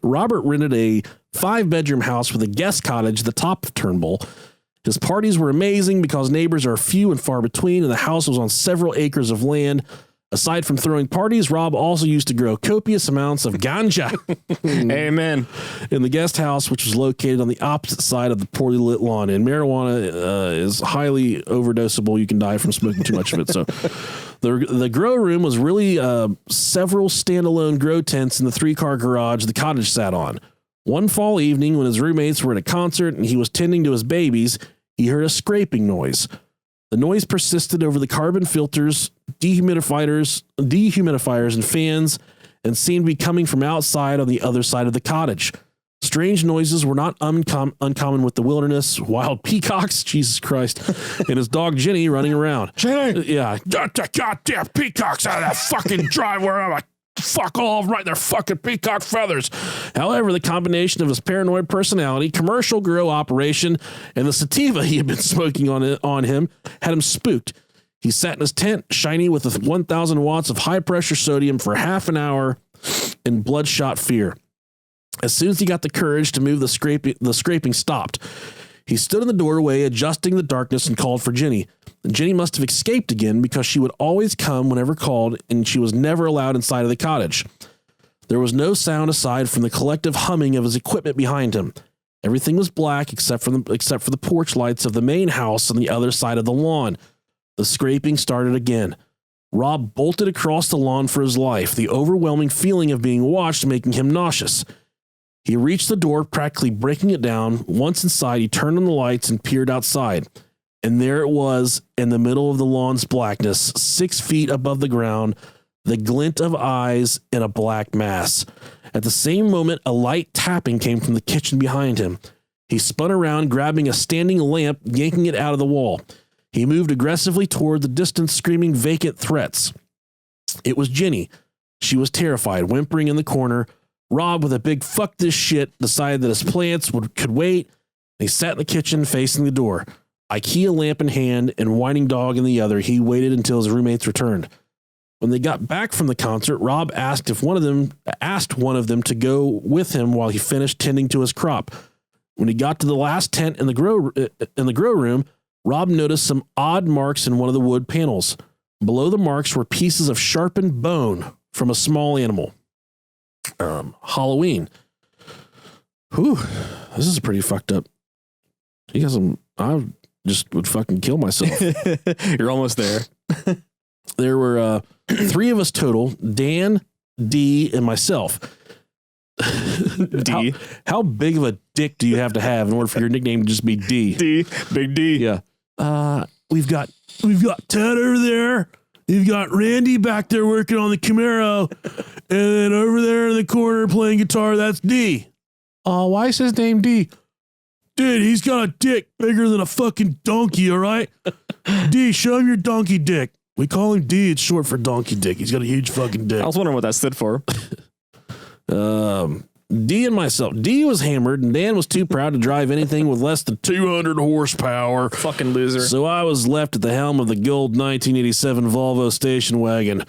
Robert rented a 5-bedroom house with a guest cottage at the top of Turnbull. His parties were amazing because neighbors are few and far between, and the house was on several acres of land. Aside from throwing parties, Rob also used to grow copious amounts of ganja. Amen. In the guest house, which was located on the opposite side of the poorly lit lawn. And marijuana is highly overdosable. You can die from smoking too much of it. So the grow room was really several standalone grow tents in the 3-car garage the cottage sat on. One fall evening, when his roommates were at a concert and he was tending to his babies, he heard a scraping noise. The noise persisted over the carbon filters, dehumidifiers, and fans, and seemed to be coming from outside on the other side of the cottage. Strange noises were not uncommon with the wilderness, wild peacocks, Jesus Christ, and his dog Jenny running around. Jenny! Yeah. Get the goddamn peacocks out of that fucking driveway. I'm like, fuck all right in their fucking peacock feathers. However, the combination of his paranoid personality, commercial grow operation, and the sativa he had been smoking on him had him spooked. He sat in his tent, shiny with 1,000 watts of high-pressure sodium for half an hour in bloodshot fear. As soon as he got the courage to move, the scraping stopped. He stood in the doorway, adjusting the darkness, and called for Jenny. Jenny must have escaped again because she would always come whenever called, and she was never allowed inside of the cottage. There was no sound aside from the collective humming of his equipment behind him. Everything was black except for the porch lights of the main house on the other side of the lawn. The scraping started again. Rob bolted across the lawn for his life, the overwhelming feeling of being watched making him nauseous. He reached the door, practically breaking it down. Once inside, he turned on the lights and peered outside. And there it was, in the middle of the lawn's blackness, 6 feet above the ground, the glint of eyes in a black mass. At the same moment, a light tapping came from the kitchen behind him. He spun around, grabbing a standing lamp, yanking it out of the wall. He moved aggressively toward the distant, screaming vacant threats. It was Jenny. She was terrified, whimpering in the corner. Rob, with a big "fuck this shit," decided that his plants could wait. He sat in the kitchen, facing the door. IKEA lamp in hand and whining dog in the other, he waited until his roommates returned. When they got back from the concert, Rob asked one of them to go with him while he finished tending to his crop. When he got to the last tent in the grow room, Rob noticed some odd marks in one of the wood panels. Below the marks were pieces of sharpened bone from a small animal. Halloween. Whew, this is pretty fucked up. You got some. I just would fucking kill myself. You're almost there. There were 3 of us total: Dan, D, and myself. D. How big of a dick do you have to have in order for your nickname to just be D? D. Big D. Yeah. We've got Ted over there. You've got Randy back there working on the Camaro, and then over there in the corner playing guitar, that's D. Why is his name D? Dude, he's got a dick bigger than a fucking donkey, all right? D, show him your donkey dick. We call him D. It's short for donkey dick. He's got a huge fucking dick. I was wondering what that stood for. D and myself. D was hammered, and Dan was too proud to drive anything with less than 200 horsepower. Fucking loser. So I was left at the helm of the gold 1987 Volvo station wagon.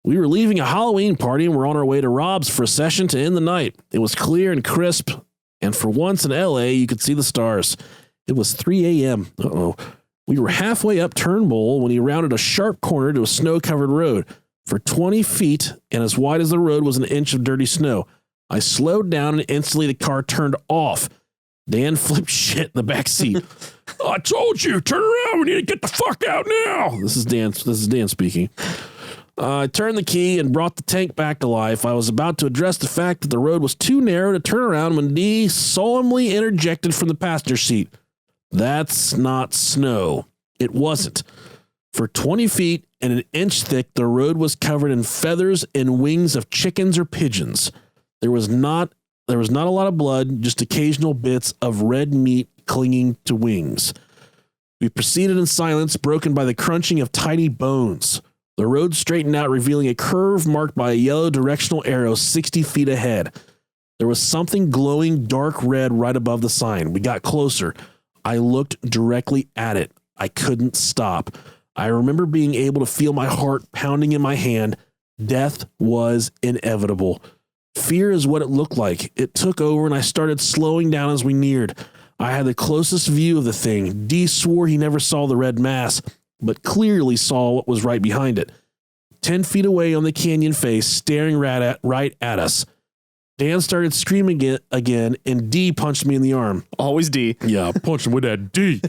We were leaving a Halloween party and were on our way to Rob's for a session to end the night. It was clear and crisp, and for once in L.A., you could see the stars. It was 3 a.m. Uh-oh. We were halfway up Turnbull when he rounded a sharp corner to a snow-covered road. For 20 feet, and as wide as the road was an inch of dirty snow. I slowed down and instantly the car turned off. Dan flipped shit in the back seat. I told you, turn around. We need to get the fuck out now. This is Dan speaking. I turned the key and brought the tank back to life. I was about to address the fact that the road was too narrow to turn around when D solemnly interjected from the passenger seat. That's not snow. It wasn't. For 20 feet and an inch thick, the road was covered in feathers and wings of chickens or pigeons. There was not a lot of blood, just occasional bits of red meat clinging to wings. We proceeded in silence, broken by the crunching of tiny bones. The road straightened out, revealing a curve marked by a yellow directional arrow 60 feet ahead. There was something glowing dark red right above the sign. We got closer. I looked directly at it. I couldn't stop. I remember being able to feel my heart pounding in my hand. Death was inevitable. Fear is what it looked like. It took over and I started slowing down as we neared. I had the closest view of the thing. D swore he never saw the red mass, but clearly saw what was right behind it. 10 feet away on the canyon face, staring right at us. Dan started screaming again, and D punched me in the arm. Always D. Yeah, I punched him with that D.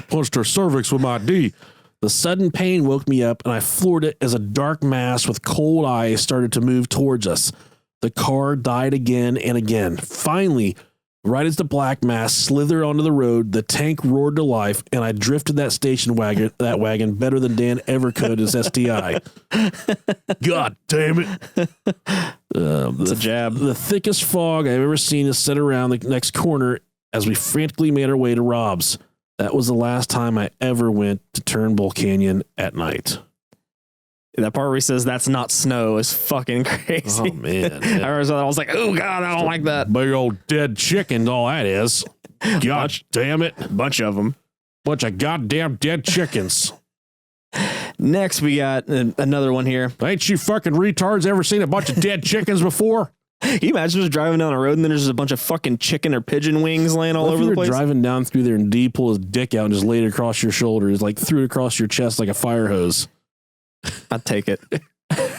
Punched her cervix with my D. The sudden pain woke me up, and I floored it as a dark mass with cold eyes started to move towards us. The car died again and again. Finally, right as the black mass slithered onto the road, the tank roared to life, and I drifted that station wagon better than Dan ever could as STI. God damn it. It's a jab. The thickest fog I've ever seen is set around the next corner as we frantically made our way to Rob's. That was the last time I ever went to Turnbull Canyon at night. That part where he says that's not snow is fucking crazy. Oh, man. Yeah. I was like, oh, God, I don't like that. Big old dead chicken, all that is. God damn it. Bunch of them. Bunch of goddamn dead chickens. Next, we got another one here. Ain't you fucking retards ever seen a bunch of dead chickens before? Can you imagine just driving down the road and then there's just a bunch of fucking chicken or pigeon wings laying all over the place? Driving down through there and D pull his dick out and just laid it across your shoulders, like threw it across your chest like a fire hose. I'd take it.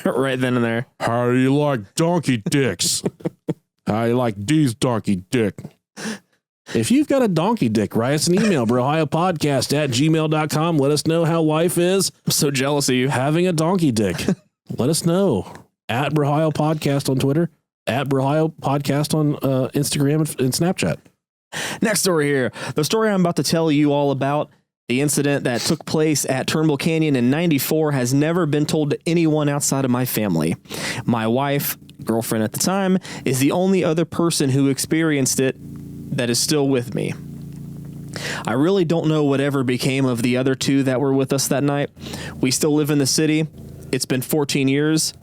Right then and there. How do you like donkey dicks? How do you like D's donkey dick? If you've got a donkey dick, write us an email, brohiopodcast@gmail.com. Let us know how life is. I'm so jealous of you. Having a donkey dick. Let us know. At Brohio Podcast on Twitter. At Brohio Podcast on Instagram and Snapchat. Next story here. The story I'm about to tell you all about, the incident that took place at Turnbull Canyon in '94, has never been told to anyone outside of my family. My wife, girlfriend at the time, is the only other person who experienced it that is still with me. I really don't know whatever became of the other two that were with us that night. We still live in the city. It's been 14 years.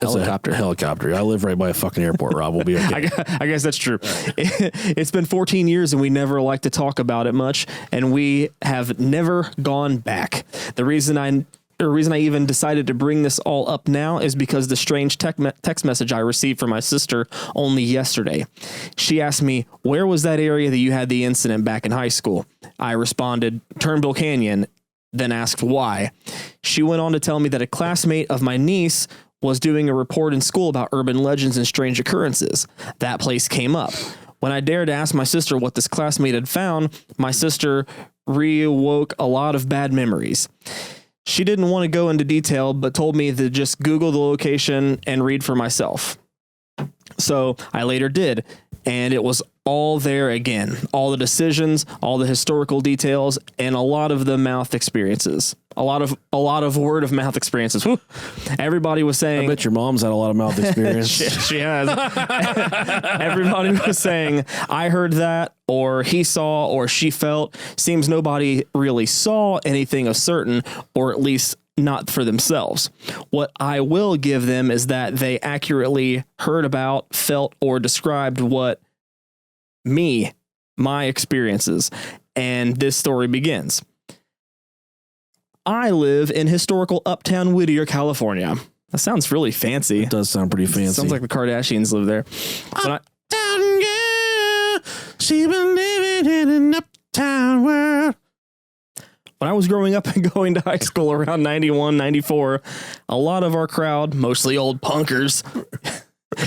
Helicopter. I live right by a fucking airport, Rob. We'll be okay. I guess that's true. It's been 14 years and we never like to talk about it much, and we have never gone back. The reason I even decided to bring this all up now is because the strange text message I received from my sister only yesterday. She asked me, where was that area that you had the incident back in high school? I responded, Turnbull Canyon, then asked why. She went on to tell me that a classmate of my niece was doing a report in school about urban legends and strange occurrences. That place came up. When I dared to ask my sister what this classmate had found, my sister reawoke a lot of bad memories. She didn't want to go into detail, but told me to just Google the location and read for myself. So I later did, and it was all there again. All the decisions, all the historical details, and a lot of the mouth experiences. A lot of word of mouth experiences. Woo. Everybody was saying, I bet your mom's had a lot of mouth experience. she has. Everybody was saying, I heard that, or he saw, or she felt. Seems nobody really saw anything of certain, or at least not for themselves. What I will give them is that they accurately heard about, felt, or described what my experiences. And this story begins. I live in historical uptown Whittier, California. That sounds really fancy. It does sound pretty fancy. Sounds like the Kardashians live there. Uptown girl, she been living in an uptown world. When I was growing up and going to high school around 91, 94, a lot of our crowd, mostly old punkers,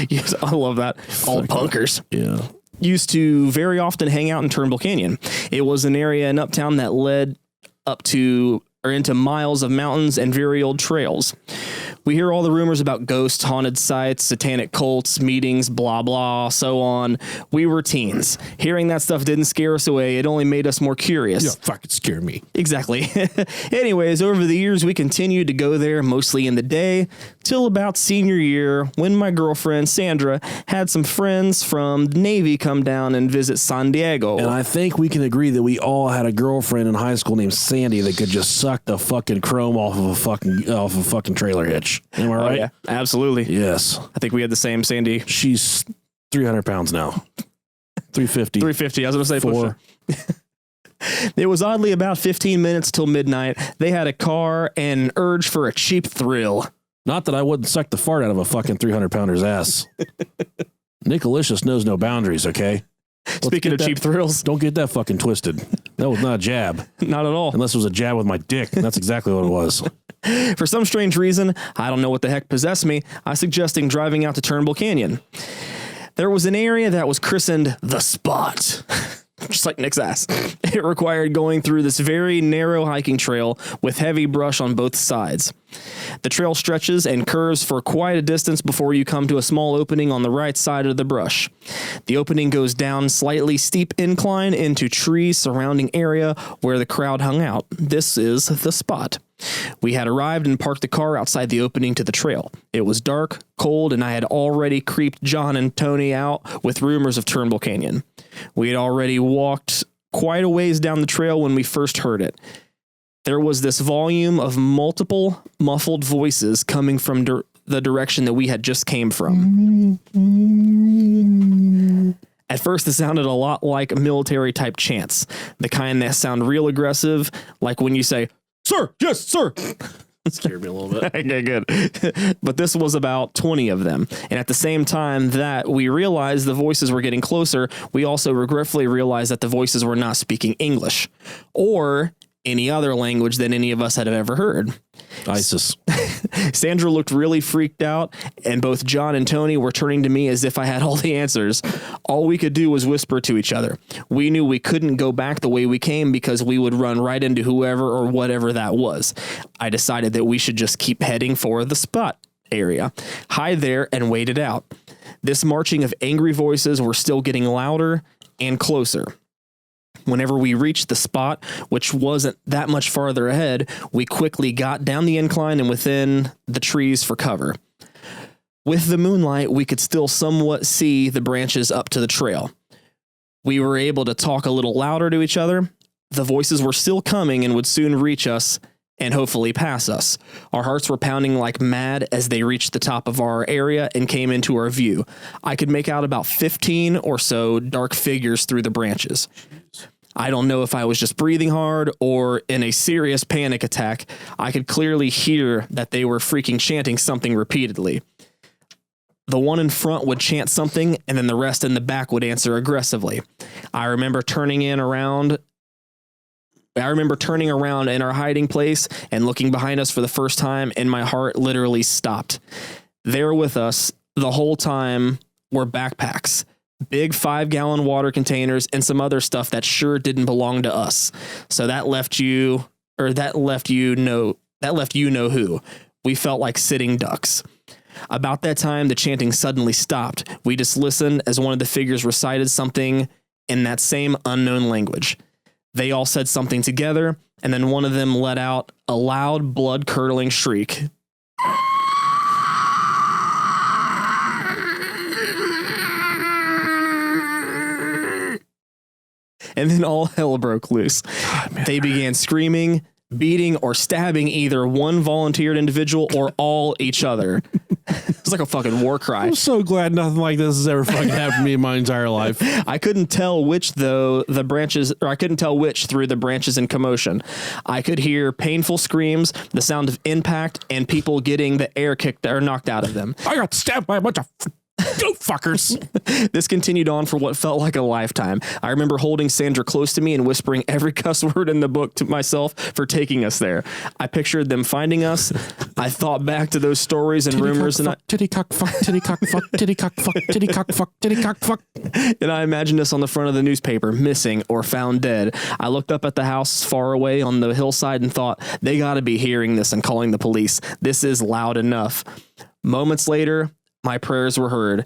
yes, I love that, old punkers, yeah, used to very often hang out in Turnbull Canyon. It was an area in uptown that led up to or into miles of mountains and very old trails. We hear all the rumors about ghosts, haunted sites, satanic cults, meetings, blah, blah, so on. We were teens. Hearing that stuff didn't scare us away. It only made us more curious. Yeah, fucking scare me. Exactly. Anyways, over the years, we continued to go there mostly in the day till about senior year when my girlfriend, Sandra, had some friends from the Navy come down and visit San Diego. And I think we can agree that we all had a girlfriend in high school named Sandy that could just suck the fucking chrome off of a fucking trailer hitch. Am I right? Yeah, absolutely. Yes. I think we had the same Sandy. She's 300 pounds now. 350. 350. I was going to say Four. It was oddly about 15 minutes till midnight. They had a car and an urge for a cheap thrill. Not that I wouldn't suck the fart out of a fucking 300 pounder's ass. Nicolicious knows no boundaries, okay? Speaking of cheap thrills. Don't get that fucking twisted. That was not a jab. Not at all. Unless it was a jab with my dick. That's exactly what it was. For some strange reason, I don't know what the heck possessed me, I suggested driving out to Turnbull Canyon. There was an area that was christened The Spot. Just like Nick's ass. It required going through this very narrow hiking trail with heavy brush on both sides. The trail stretches and curves for quite a distance before you come to a small opening on the right side of the brush. The opening goes down slightly steep incline into trees surrounding area where the crowd hung out. This is The Spot. We had arrived and parked the car outside the opening to the trail. It was dark, cold, and I had already creeped John and Tony out with rumors of Turnbull Canyon. We had already walked quite a ways down the trail when we first heard it. There was this volume of multiple muffled voices coming from the direction that we had just came from. At first, it sounded a lot like military type chants, the kind that sound real aggressive, like when you say, Sir, yes, sir. Scared me a little bit. Okay, good. But this was about 20 of them. And at the same time that we realized the voices were getting closer, we also regretfully realized that the voices were not speaking English or any other language than any of us had ever heard. ISIS. Sandra looked really freaked out, and both John and Tony were turning to me as if I had all the answers. All we could do was whisper to each other. We knew we couldn't go back the way we came because we would run right into whoever or whatever that was. I decided that we should just keep heading for the spot area, hide there, and wait it out. This marching of angry voices were still getting louder and closer. Whenever we reached the spot, which wasn't that much farther ahead, we quickly got down the incline and within the trees for cover. With the moonlight, we could still somewhat see the branches up to the trail. We were able to talk a little louder to each other. The voices were still coming and would soon reach us and hopefully pass us. Our hearts were pounding like mad as they reached the top of our area and came into our view. I could make out about 15 or so dark figures through the branches. I don't know if I was just breathing hard or in a serious panic attack. I could clearly hear that they were freaking chanting something repeatedly. The one in front would chant something, and then the rest in the back would answer aggressively. I remember turning around in our hiding place and looking behind us for the first time, and my heart literally stopped. There with us the whole time were backpacks. Big 5-gallon water containers and some other stuff that sure didn't belong to us. So that left you know who. We felt like sitting ducks. About that time, the chanting suddenly stopped. We just listened as one of the figures recited something in that same unknown language. They all said something together, and then one of them let out a loud, blood-curdling shriek. And then all hell broke loose. They began screaming, beating, or stabbing either one volunteered individual or all each other. It's like a fucking war cry. I'm so glad nothing like this has ever fucking happened to me in my entire life. I couldn't tell which through the branches in commotion. I could hear painful screams, the sound of impact, and people getting the air kicked or knocked out of them. I got stabbed by a bunch of go fuckers. This continued on for what felt like a lifetime. I remember holding Sandra close to me and whispering every cuss word in the book to myself for taking us there. I pictured them finding us. I thought back to those stories and rumors, and titty cock fuck, titty cock fuck, titty cock fuck, titty cock fuck, titty cock fuck. And I imagined us on the front of the newspaper, missing or found dead. I looked up at the house far away on the hillside and thought, they got to be hearing this and calling the police. This is loud enough. Moments later, my prayers were heard.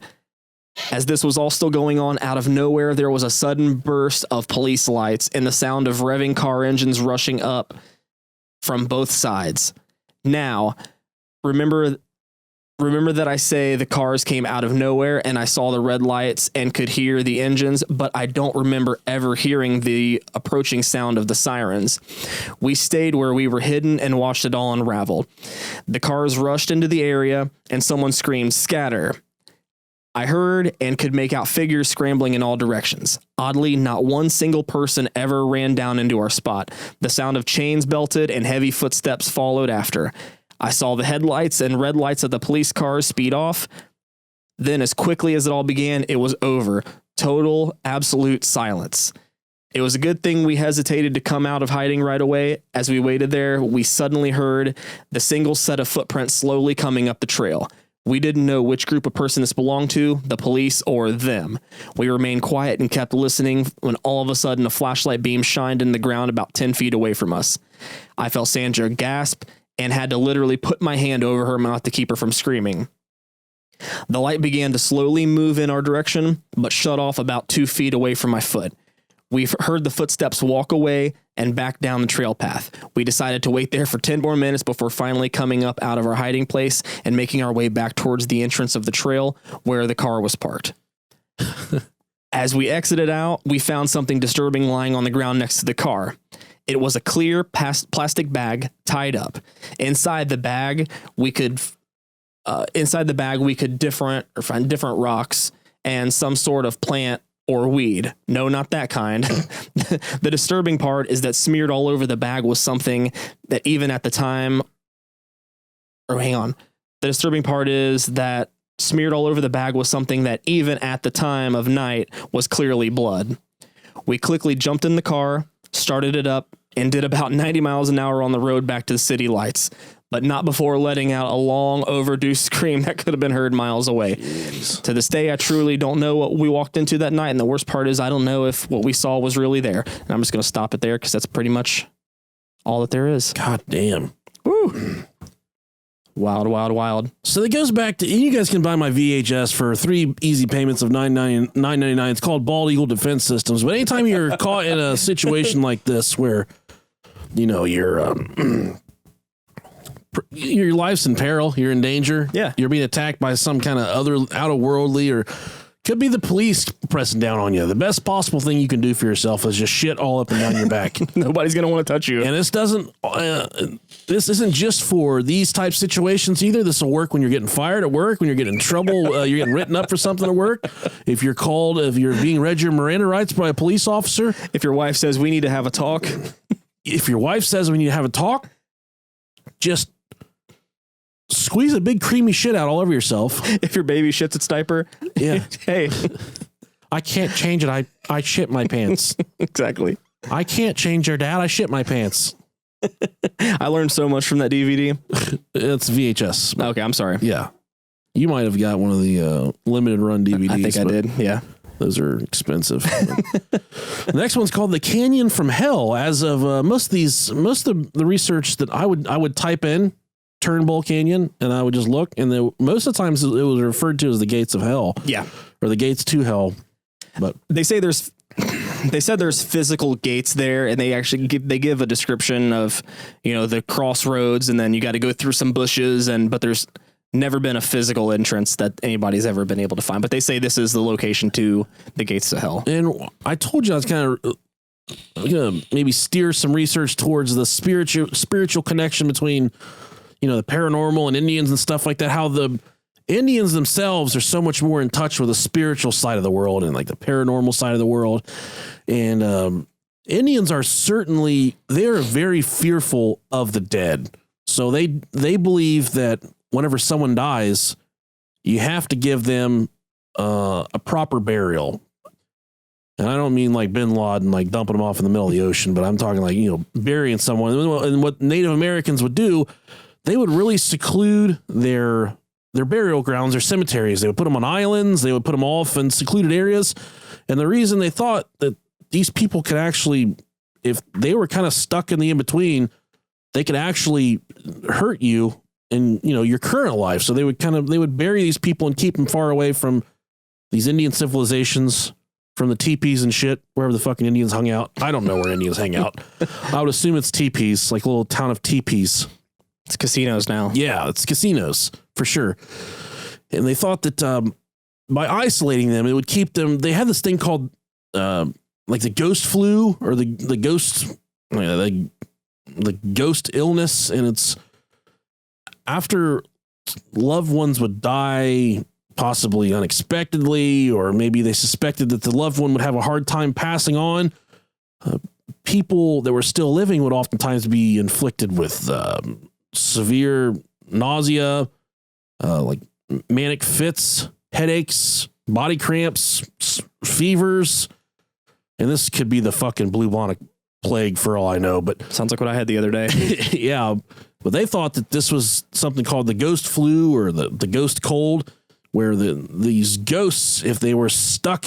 As this was all still going on, out of nowhere, there was a sudden burst of police lights and the sound of revving car engines rushing up from both sides. Now, remember that I say the cars came out of nowhere and I saw the red lights and could hear the engines, but I don't remember ever hearing the approaching sound of the sirens. We stayed where we were hidden and watched it all unravel. The cars rushed into the area and someone screamed, "Scatter." I heard and could make out figures scrambling in all directions. Oddly, not one single person ever ran down into our spot. The sound of chains belted and heavy footsteps followed after. I saw the headlights and red lights of the police cars speed off. Then, as quickly as it all began, it was over. Total, absolute silence. It was a good thing we hesitated to come out of hiding right away. As we waited there, we suddenly heard the single set of footprints slowly coming up the trail. We didn't know which group of person this belonged to, the police or them. We remained quiet and kept listening when all of a sudden a flashlight beam shined in the ground about 10 feet away from us. I felt Sandra gasp and had to literally put my hand over her mouth to keep her from screaming. The light began to slowly move in our direction, but shut off about 2 feet away from my foot. We heard the footsteps walk away and back down the trail path. We decided to wait there for 10 more minutes before finally coming up out of our hiding place and making our way back towards the entrance of the trail where the car was parked. As we exited out, we found something disturbing lying on the ground next to the car. It was a clear plastic bag tied up. Inside the bag, we could find different rocks and some sort of plant or weed. No, not that kind. The disturbing part is that smeared all over the bag was something that even at the time, or hang on. The disturbing part is that smeared all over the bag was something that even at the time of night was clearly blood. We quickly jumped in the car, started it up, and did about 90 miles an hour on the road back to the city lights, but not before letting out a long overdue scream that could have been heard miles away. Jeez. To this day, I truly don't know what we walked into that night, and the worst part is I don't know if what we saw was really there. And I'm just going to stop it there because that's pretty much all that there is. God damn. Woo. Wild, wild, wild. So it goes back to, you guys can buy my VHS for 3 easy payments of $9.99. It's called Bald Eagle Defense Systems. But anytime you're caught in a situation like this where, you know, your life's in peril, you're in danger, you're being attacked by some kind of other out-of-worldly, or could be the police pressing down on you. The best possible thing you can do for yourself is just shit all up and down your back. Nobody's going to want to touch you. And this isn't just for these type situations either. This will work when you're getting fired at work, when you're getting in trouble, you're getting written up for something at work. If you're being read your Miranda rights by a police officer. If your wife says we need to have a talk. If your wife says we need to have a talk, just squeeze a big creamy shit out all over yourself. If your baby shits its diaper. Yeah. Hey. I can't change it. I shit my pants. Exactly. I can't change your dad. I shit my pants. I learned so much from that DVD. It's VHS. Okay, I'm sorry. Yeah. You might have got one of the limited run DVDs. I think I did. Yeah. Those are expensive. The next one's called The Canyon from Hell. As of most of the research that I would type in Turnbull Canyon and I would just look, and most of the times it was referred to as the gates of hell. Yeah. Or the gates to hell. But they said there's physical gates there, and they give a description of, you know, the crossroads, and then you got to go through some bushes, but there's never been a physical entrance that anybody's ever been able to find. But they say this is the location to the gates of hell. And I told you I was kind of gonna maybe steer some research towards the spiritual connection between, you know, the paranormal and Indians and stuff like that. How the Indians themselves are so much more in touch with the spiritual side of the world and like the paranormal side of the world. And Indians are they're very fearful of the dead. So they believe that whenever someone dies, you have to give them a proper burial. And I don't mean like Bin Laden, like dumping them off in the middle of the ocean, but I'm talking like, you know, burying someone. And what Native Americans would do, they would really seclude their burial grounds, their cemeteries. They would put them on islands. They would put them off in secluded areas. And the reason they thought that these people could actually, if they were kind of stuck in the in-between, they could actually hurt you in, you know, your current life. So they would bury these people and keep them far away from these Indian civilizations, from the teepees and shit, wherever the fucking Indians hung out. I don't know where Indians hang out. I would assume it's teepees, like a little town of teepees. It's casinos now. Yeah, it's casinos for sure. And they thought that by isolating them, it would keep them. They had this thing called like the ghost flu or the ghost illness, and it's after loved ones would die, possibly unexpectedly, or maybe they suspected that the loved one would have a hard time passing on. People that were still living would oftentimes be inflicted with severe nausea, like manic fits, headaches, body cramps, fevers, and this could be the fucking bubonic plague for all I know. But sounds like what I had the other day. Yeah, but they thought that this was something called the ghost flu or the ghost cold, where these ghosts, if they were stuck,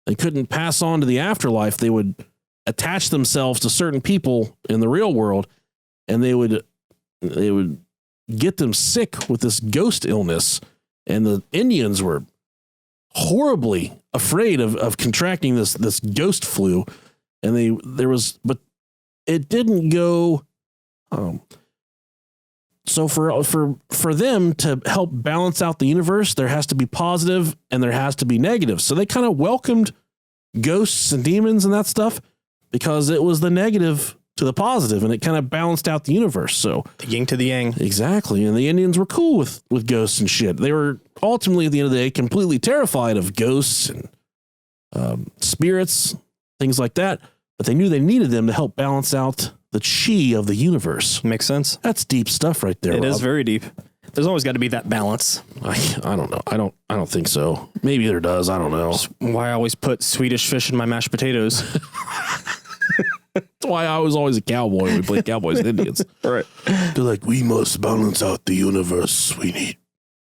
they couldn't pass on to the afterlife. They would attach themselves to certain people in the real world, and they would get them sick with this ghost illness. And the Indians were horribly afraid of contracting this ghost flu. And but it didn't go. So for them to help balance out the universe, there has to be positive and there has to be negative. So they kind of welcomed ghosts and demons and that stuff because it was the negative to the positive, and it kind of balanced out the universe. So the yin to the yang. Exactly. And the Indians were cool with ghosts and shit. They were ultimately, at the end of the day, completely terrified of ghosts and spirits, things like that. But they knew they needed them to help balance out the chi of the universe. Makes sense. That's deep stuff right there. It Rob. is very deep. There's always got to be that balance. I don't know. I don't think so. Maybe there does. I don't know. That's why I always put Swedish fish in my mashed potatoes. That's why I was always a cowboy when we played Cowboys and Indians. Right. They're like, we must balance out the universe. We need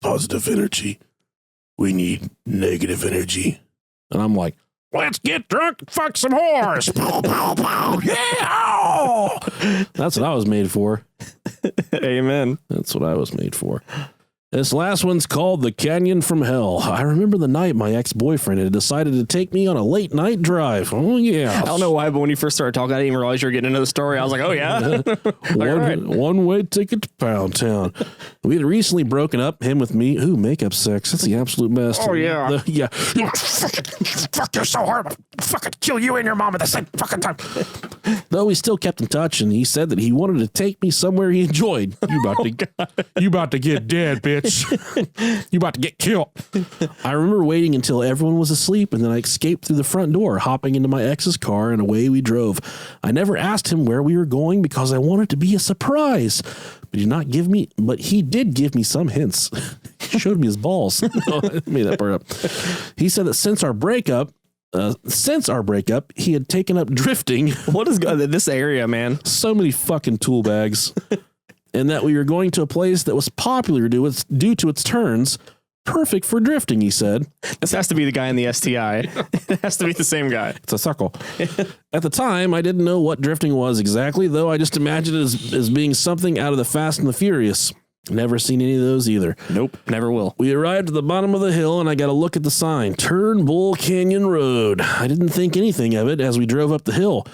positive energy. We need negative energy. And I'm like, let's get drunk and fuck some whores. Yeah. That's what I was made for. Amen. That's what I was made for. This last one's called The Canyon from Hell. I remember the night my ex-boyfriend had decided to take me on a late night drive. Oh, yeah. I don't know why, but when you first started talking, I didn't even realize you were getting into the story. I was like, oh, yeah. One-way ticket to Pound Town. We had recently broken up, him with me. Ooh, makeup sex. That's the absolute best. Oh, yeah. Yeah. Fuck you so hard. I'll fucking kill you and your mom at the same fucking time. Though we still kept in touch, and he said that he wanted to take me somewhere he enjoyed. You about to get dead, bitch. You about to get killed. I remember waiting until everyone was asleep, and then I escaped through the front door, hopping into my ex's car, and away we drove. I never asked him where we were going because I wanted to be a surprise. But he did give me some hints. He showed me his balls. No, I made that part up. He said that since our breakup, he had taken up drifting. What is this area, man? So many fucking tool bags. And that we were going to a place that was popular due to its turns. Perfect for drifting, he said. This has to be the guy in the STI. It has to be the same guy. It's a suckle. At the time, I didn't know what drifting was exactly, though I just imagined it as being something out of the Fast and the Furious. Never seen any of those either. Nope, never will. We arrived at the bottom of the hill, and I got a look at the sign, Turnbull Canyon Road. I didn't think anything of it as we drove up the hill,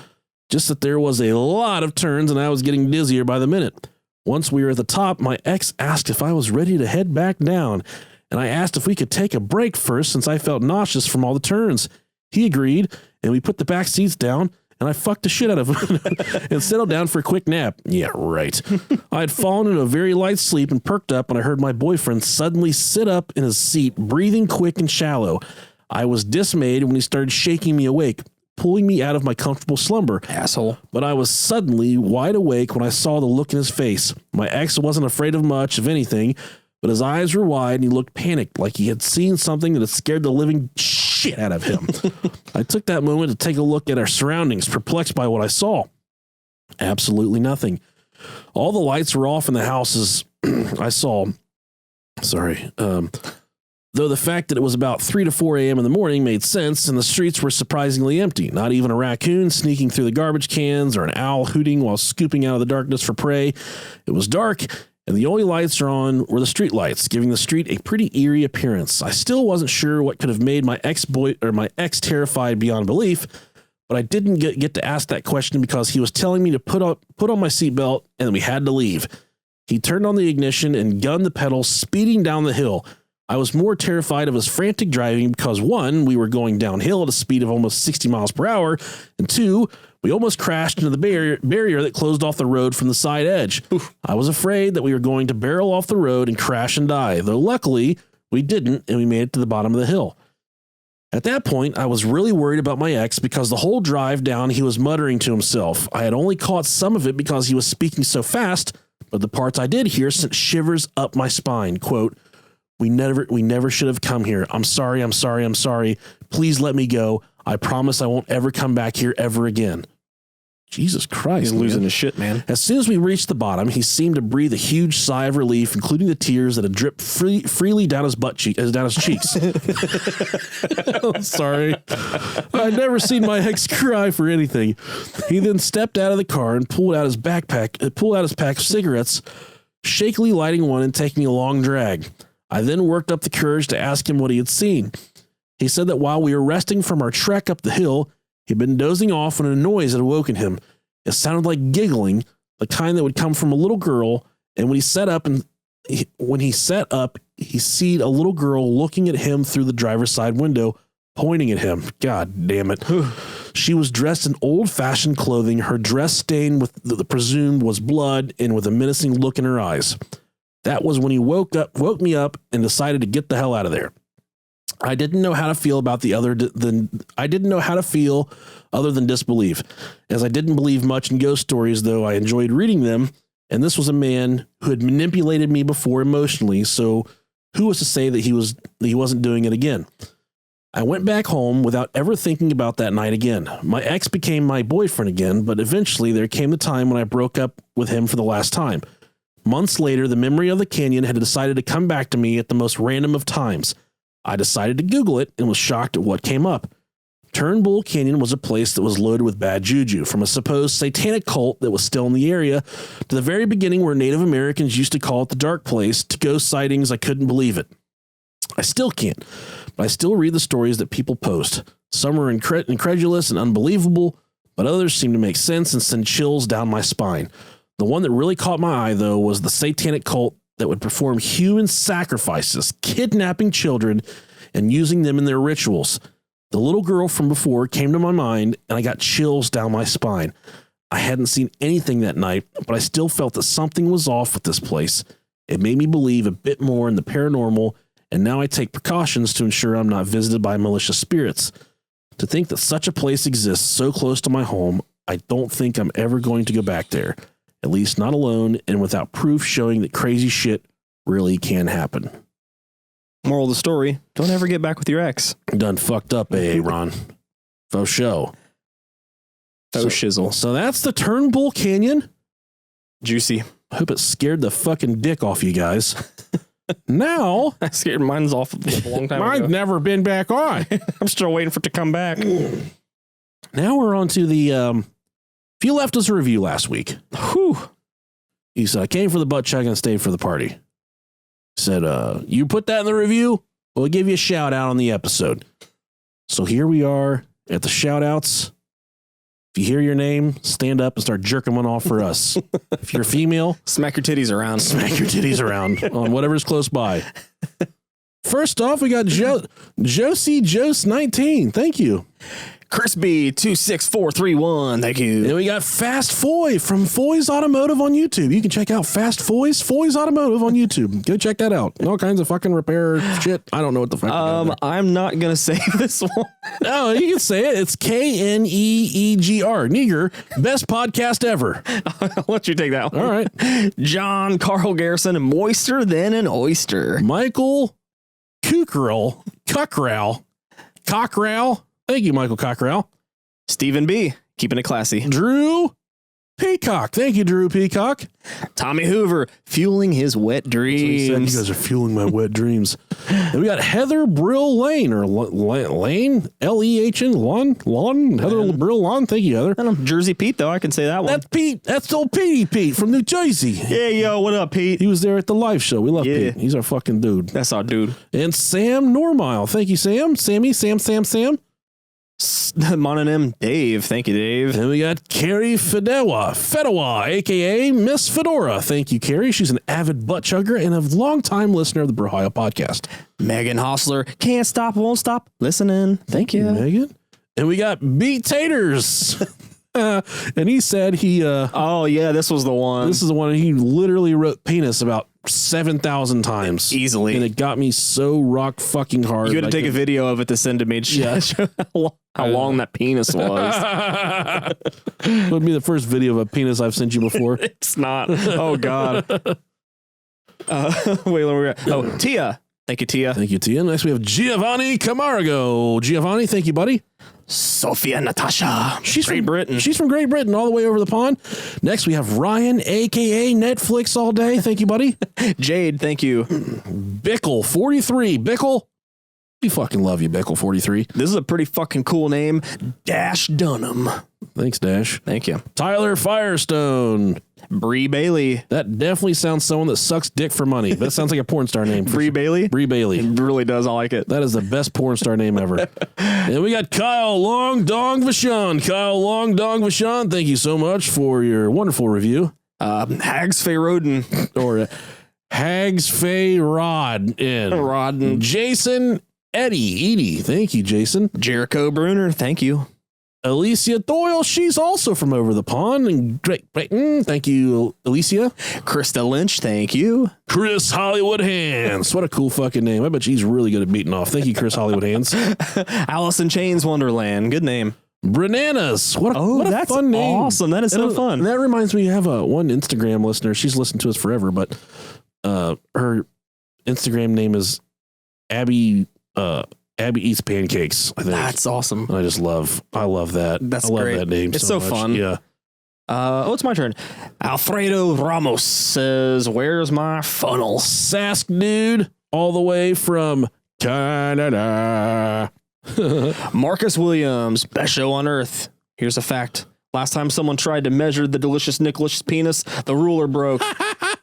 just that there was a lot of turns, and I was getting dizzier by the minute. Once we were at the top, my ex asked if I was ready to head back down, and I asked if we could take a break first since I felt nauseous from all the turns. He agreed, and we put the back seats down, and I fucked the shit out of him and settled down for a quick nap. Yeah, right. I had fallen into a very light sleep and perked up when I heard my boyfriend suddenly sit up in his seat, breathing quick and shallow. I was dismayed when he started shaking me awake, pulling me out of my comfortable slumber. Asshole. But I was suddenly wide awake when I saw the look in his face. My ex wasn't afraid of much of anything, but his eyes were wide and he looked panicked, like he had seen something that had scared the living shit out of him. I took that moment to take a look at our surroundings, perplexed by what I saw. Absolutely nothing. All the lights were off in the houses I saw. Though the fact that it was about 3 to 4 a.m. in the morning made sense, and the streets were surprisingly empty. Not even a raccoon sneaking through the garbage cans or an owl hooting while scooping out of the darkness for prey. It was dark, and the only lights on were the street lights, giving the street a pretty eerie appearance. I still wasn't sure what could have made my ex terrified beyond belief, but I didn't get to ask that question because he was telling me to put on my seatbelt, and we had to leave. He turned on the ignition and gunned the pedal, speeding down the hill. I was more terrified of his frantic driving because, 1, we were going downhill at a speed of almost 60 miles per hour, and 2, we almost crashed into the barrier that closed off the road from the side edge. Oof. I was afraid that we were going to barrel off the road and crash and die, though luckily we didn't, and we made it to the bottom of the hill. At that point, I was really worried about my ex because the whole drive down he was muttering to himself. I had only caught some of it because he was speaking so fast, but the parts I did hear sent shivers up my spine. Quote, We never should have come here. I'm sorry. Please let me go. I promise I won't ever come back here ever again. Jesus Christ. He's losing his shit, man. As soon as we reached the bottom, he seemed to breathe a huge sigh of relief, including the tears that had dripped freely down his down his cheeks. I'm sorry. I'd never seen my ex cry for anything. He then stepped out of the car and pulled out his pack of cigarettes, shakily lighting one and taking a long drag. I then worked up the courage to ask him what he had seen. He said that while we were resting from our trek up the hill, he'd been dozing off when a noise had awoken him. It sounded like giggling, the kind that would come from a little girl, and when he sat up, he seed a little girl looking at him through the driver's side window, pointing at him. God damn it. She was dressed in old-fashioned clothing, her dress stained with the presumed was blood, and with a menacing look in her eyes. That was when he woke me up and decided to get the hell out of there. I didn't know how to feel about I didn't know how to feel other than disbelief. As I didn't believe much in ghost stories, though I enjoyed reading them. And this was a man who had manipulated me before emotionally. So who was to say that he wasn't doing it again? I went back home without ever thinking about that night again. My ex became my boyfriend again, but eventually there came the time when I broke up with him for the last time. Months later, the memory of the canyon had decided to come back to me at the most random of times. I decided to Google it and was shocked at what came up. Turnbull Canyon was a place that was loaded with bad juju, from a supposed satanic cult that was still in the area to the very beginning where Native Americans used to call it the dark place, to ghost sightings. I couldn't believe it. I still can't, but I still read the stories that people post. Some are incredulous and unbelievable, but others seem to make sense and send chills down my spine. The one that really caught my eye, though, was the satanic cult that would perform human sacrifices, kidnapping children and using them in their rituals. The little girl from before came to my mind, and I got chills down my spine. I hadn't seen anything that night, but I still felt that something was off with this place. It made me believe a bit more in the paranormal, and now I take precautions to ensure I'm not visited by malicious spirits. To think that such a place exists so close to my home, I don't think I'm ever going to go back there. At least not alone and without proof showing that crazy shit really can happen. Moral of the story, don't ever get back with your ex. Done fucked up, Ron. Faux show. Faux shizzle. So that's the Turnbull Canyon. Juicy. I hope it scared the fucking dick off you guys. Now, I scared mine's off a long time ago. Mine's never been back on. I'm still waiting for it to come back. Now we're on to the, if you left us a review last week. Whew. You said, I came for the butt chug and stayed for the party. Said, you put that in the review, we'll give you a shout out on the episode. So here we are at the shout outs. If you hear your name, stand up and start jerking one off for us. If you're a female, smack your titties around. Smack your titties around on whatever's close by. First off, we got Josie Jose 19. Thank you. Chris B 26431. Thank you. And we got Fast Foy from Foy's Automotive on YouTube. You can check out Foy's Automotive on YouTube. Go check that out. All kinds of fucking repair shit. I don't know what the fuck. I'm not gonna say this one. No, you can say it. It's KNEEGR. Neeger. Best podcast ever. I'll let you take that one. All right. John Carl Garrison, moister than an oyster. Michael Cockrell. Thank you, Michael Cockrell. Stephen B, keeping it classy. Drew Peacock. Thank you, Drew Peacock. Tommy Hoover, fueling his wet dreams. You guys are fueling my wet dreams. And we got Heather Brill Lane, or Lane, Lehn, Lawn, Heather Brill Lawn. Thank you, Heather. I don't know, Jersey Pete, though. I can say that one. That's Pete. That's old Pete from New Jersey. Yeah, yo, what up, Pete? He was there at the live show. We love Pete. He's our fucking dude. That's our dude. And Sam Normile. Thank you, Sam. Sam. Mononym Dave. Thank you, Dave. And we got Carrie Fedewa, a.k.a. Miss Fedora. Thank you, Carrie. She's an avid butt chugger and a longtime listener of the Brohio podcast. Megan Hostler, can't stop, won't stop listening. Thank you, Megan. And we got Beat Taters. And he said oh, yeah, this was the one. This is the one he literally wrote penis about 7,000 times. Easily. And it got me so rock fucking hard. You had to take a video of it to send to me. Yeah. How long that penis was. It would be the first video of a penis I've sent you before. It's not. Oh, God. Wait, oh, Tia. Thank you, Tia. Thank you, Tia. Next, we have Giovanni Camargo. Giovanni, thank you, buddy. Sophia Natasha. She's from Great Britain. She's from Great Britain, all the way over the pond. Next, we have Ryan, a.k.a. Netflix all day. Thank you, buddy. Jade, thank you. Bickle, 43. Bickle, we fucking love you, Bickle, 43. This is a pretty fucking cool name. Dash Dunham. Thanks, Dash. Thank you. Tyler Firestone. Bree Bailey. That definitely sounds someone that sucks dick for money. That sounds like a porn star name. Bree Bailey? Bree Bailey. It really does. I like it. That is the best porn star name ever. And we got Kyle Long Dong Vachon. Kyle Long Dong Vachon, thank you so much for your wonderful review. Hags Fay Roden. Or Hags Fay Rodden. Jason Edie. Thank you, Jason. Jericho Bruner. Thank you. Alicia Doyle, she's also from over the pond in Great Britain. Thank you, Alicia. Krista Lynch, thank you. Chris Hollywood Hands. What a cool fucking name. I bet she's really good at beating off. Thank you, Chris Hollywood Hands. Alice in Chains Wonderland. Good name. Bananas. What a fun name. Awesome. That is so fun. That reminds me, I have one Instagram listener. She's listened to us forever, but her Instagram name is Abby Eats Pancakes, I think. That's awesome. And I love that. That's I love great. that name. It's so much. fun. Yeah. It's my turn. Alfredo Ramos says, "Where's my funnel?" Sask dude, all the way from Canada. Marcus Williams, best show on earth. Here's a fact. Last time someone tried to measure the delicious Nicholas penis, the ruler broke.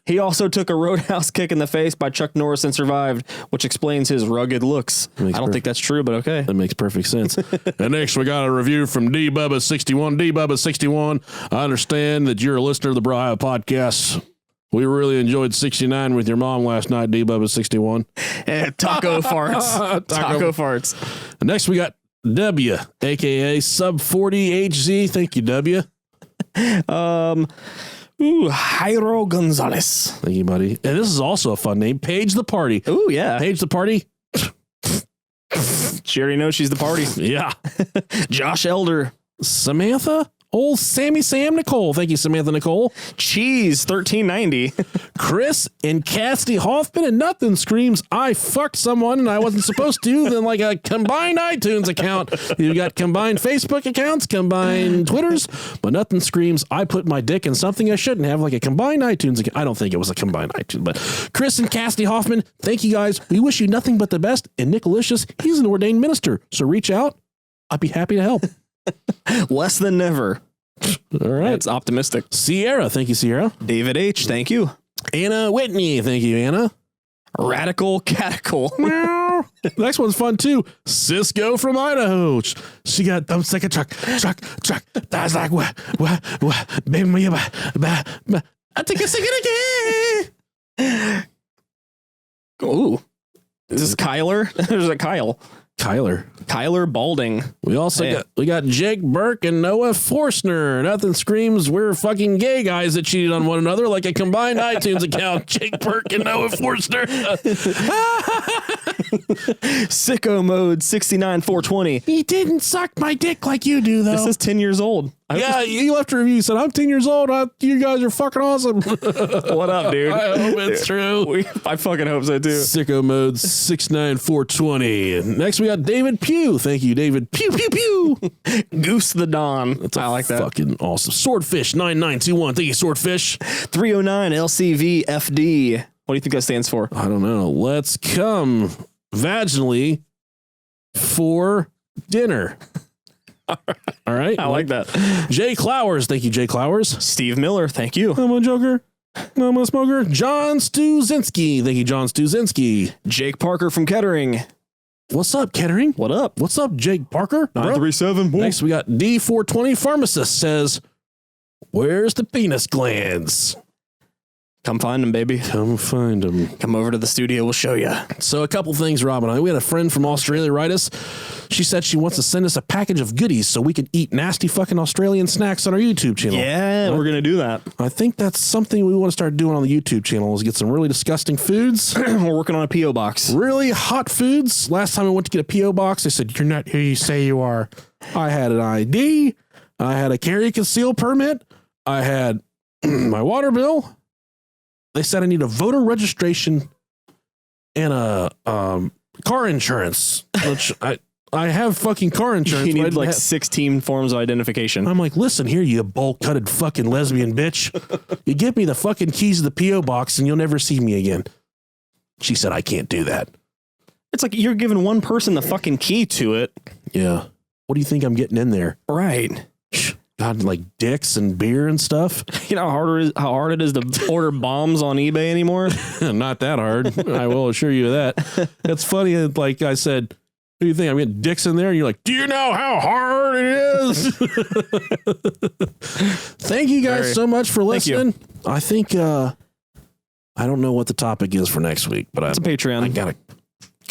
He also took a roadhouse kick in the face by Chuck Norris and survived, which explains his rugged looks. I don't think that's true, but okay. That makes perfect sense. And next, we got a review from D-Bubba61. D-Bubba61, I understand that you're a listener of the Brohio podcast. We really enjoyed 69 with your mom last night, D-Bubba61. Taco farts. Taco farts. And next, we got W, a.k.a. Sub40HZ. Thank you, W. Jairo Gonzalez. Thank you, buddy. And this is also a fun name. Paige the Party. Ooh, yeah. Paige the Party. She already knows she's the party. Yeah. Josh Elder. Samantha. Old Sammy Sam Nicole. Thank you, Samantha Nicole. Cheese, $13.90. Chris and Cassidy Hoffman, and nothing screams I fucked someone and I wasn't supposed to than like a combined iTunes account. You got combined Facebook accounts, combined Twitters, but nothing screams I put my dick in something I shouldn't have, like a combined iTunes account. I don't think it was a combined iTunes, but Chris and Cassidy Hoffman, thank you guys. We wish you nothing but the best. And Nicolicious, he's an ordained minister, so reach out. I'd be happy to help. Less than never. All right. It's optimistic. Sierra. Thank you, Sierra. David H. Thank you. Anna Whitney. Thank you, Anna. Radical Caticle. Next one's fun, too. Cisco from Idaho. She got dumps like a truck. That's like, what, baby, me, I think it's again. Ooh. Is this Kyler? There's a Kyle. Kyler Balding. We also got Jake Burke and Noah Forstner. Nothing screams we're fucking gay guys that cheated on one another like a combined iTunes account. Jake Burke and Noah Forstner. Sicko mode 69420. He didn't suck my dick like you do, though. This is 10 years old. Yeah, you left a review. You said, I'm 10 years old. You guys are fucking awesome. What up, dude? I hope it's true. I fucking hope so, too. Sicko mode 69420. Next, we got David Pugh. Thank you, David. Pew, pew, pew. Goose the Dawn. I like that. Fucking awesome. Swordfish 9921. Thank you, Swordfish. 309 LCV FD. What do you think that stands for? I don't know. Let's come vaginally for dinner. All right. I like that. Jay Clowers. Thank you, Jay Clowers. Steve Miller. Thank you. I'm a joker. I'm a smoker. John Stuzinski. Thank you, John Stuzinski. Jake Parker from Kettering. What's up, Kettering? What up? What's up, Jake Parker? 937. Next, we got D420 Pharmacist says, where's the penis glands? Come find them, baby. Come find them. Come over to the studio. We'll show you. So a couple things, Rob and I. We had a friend from Australia write us. She said she wants to send us a package of goodies so we can eat nasty fucking Australian snacks on our YouTube channel. Yeah, we're going to do that. I think that's something we want to start doing on the YouTube channel is get some really disgusting foods. We're working on a P.O. box. Really hot foods. Last time I went to get a P.O. box, they said, you're not who you say you are. I had an ID. I had a carry conceal permit. I had my water bill. They said I need a voter registration and a car insurance, which I have fucking car insurance. You need like 16 forms of identification. I'm like, listen here, you bowl-cutted fucking lesbian bitch. You give me the fucking keys of the P.O. box and you'll never see me again. She said, I can't do that. It's like you're giving one person the fucking key to it. Yeah. What do you think I'm getting in there? Right. God, like dicks and beer and stuff. You know how hard it is to order bombs on eBay anymore? Not that hard. I will assure you of that. That's funny. Like I said, what do you think? I'm getting dicks in there? And you're like, do you know how hard it is? Thank you guys so much for listening. I think, I don't know what the topic is for next week, but it's a Patreon. I got a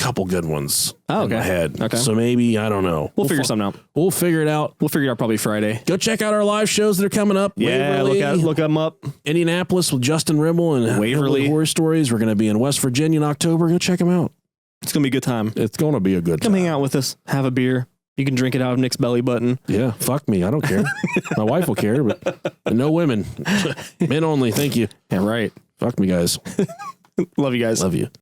couple good ones in my head. Okay. So maybe, I don't know. We'll figure something out. We'll figure it out. We'll figure it out probably Friday. Go check out our live shows that are coming up. Yeah, Waverly, look them up. Indianapolis with Justin Rimmel and Waverly Horror Stories. We're going to be in West Virginia in October. Go check them out. It's going to be a good time. It's going to be a good time. Come hang out with us. Have a beer. You can drink it out of Nick's belly button. Yeah, fuck me. I don't care. My wife will care, but no women. Men only. Thank you. Yeah, right. Fuck me, guys. Love you guys. Love you.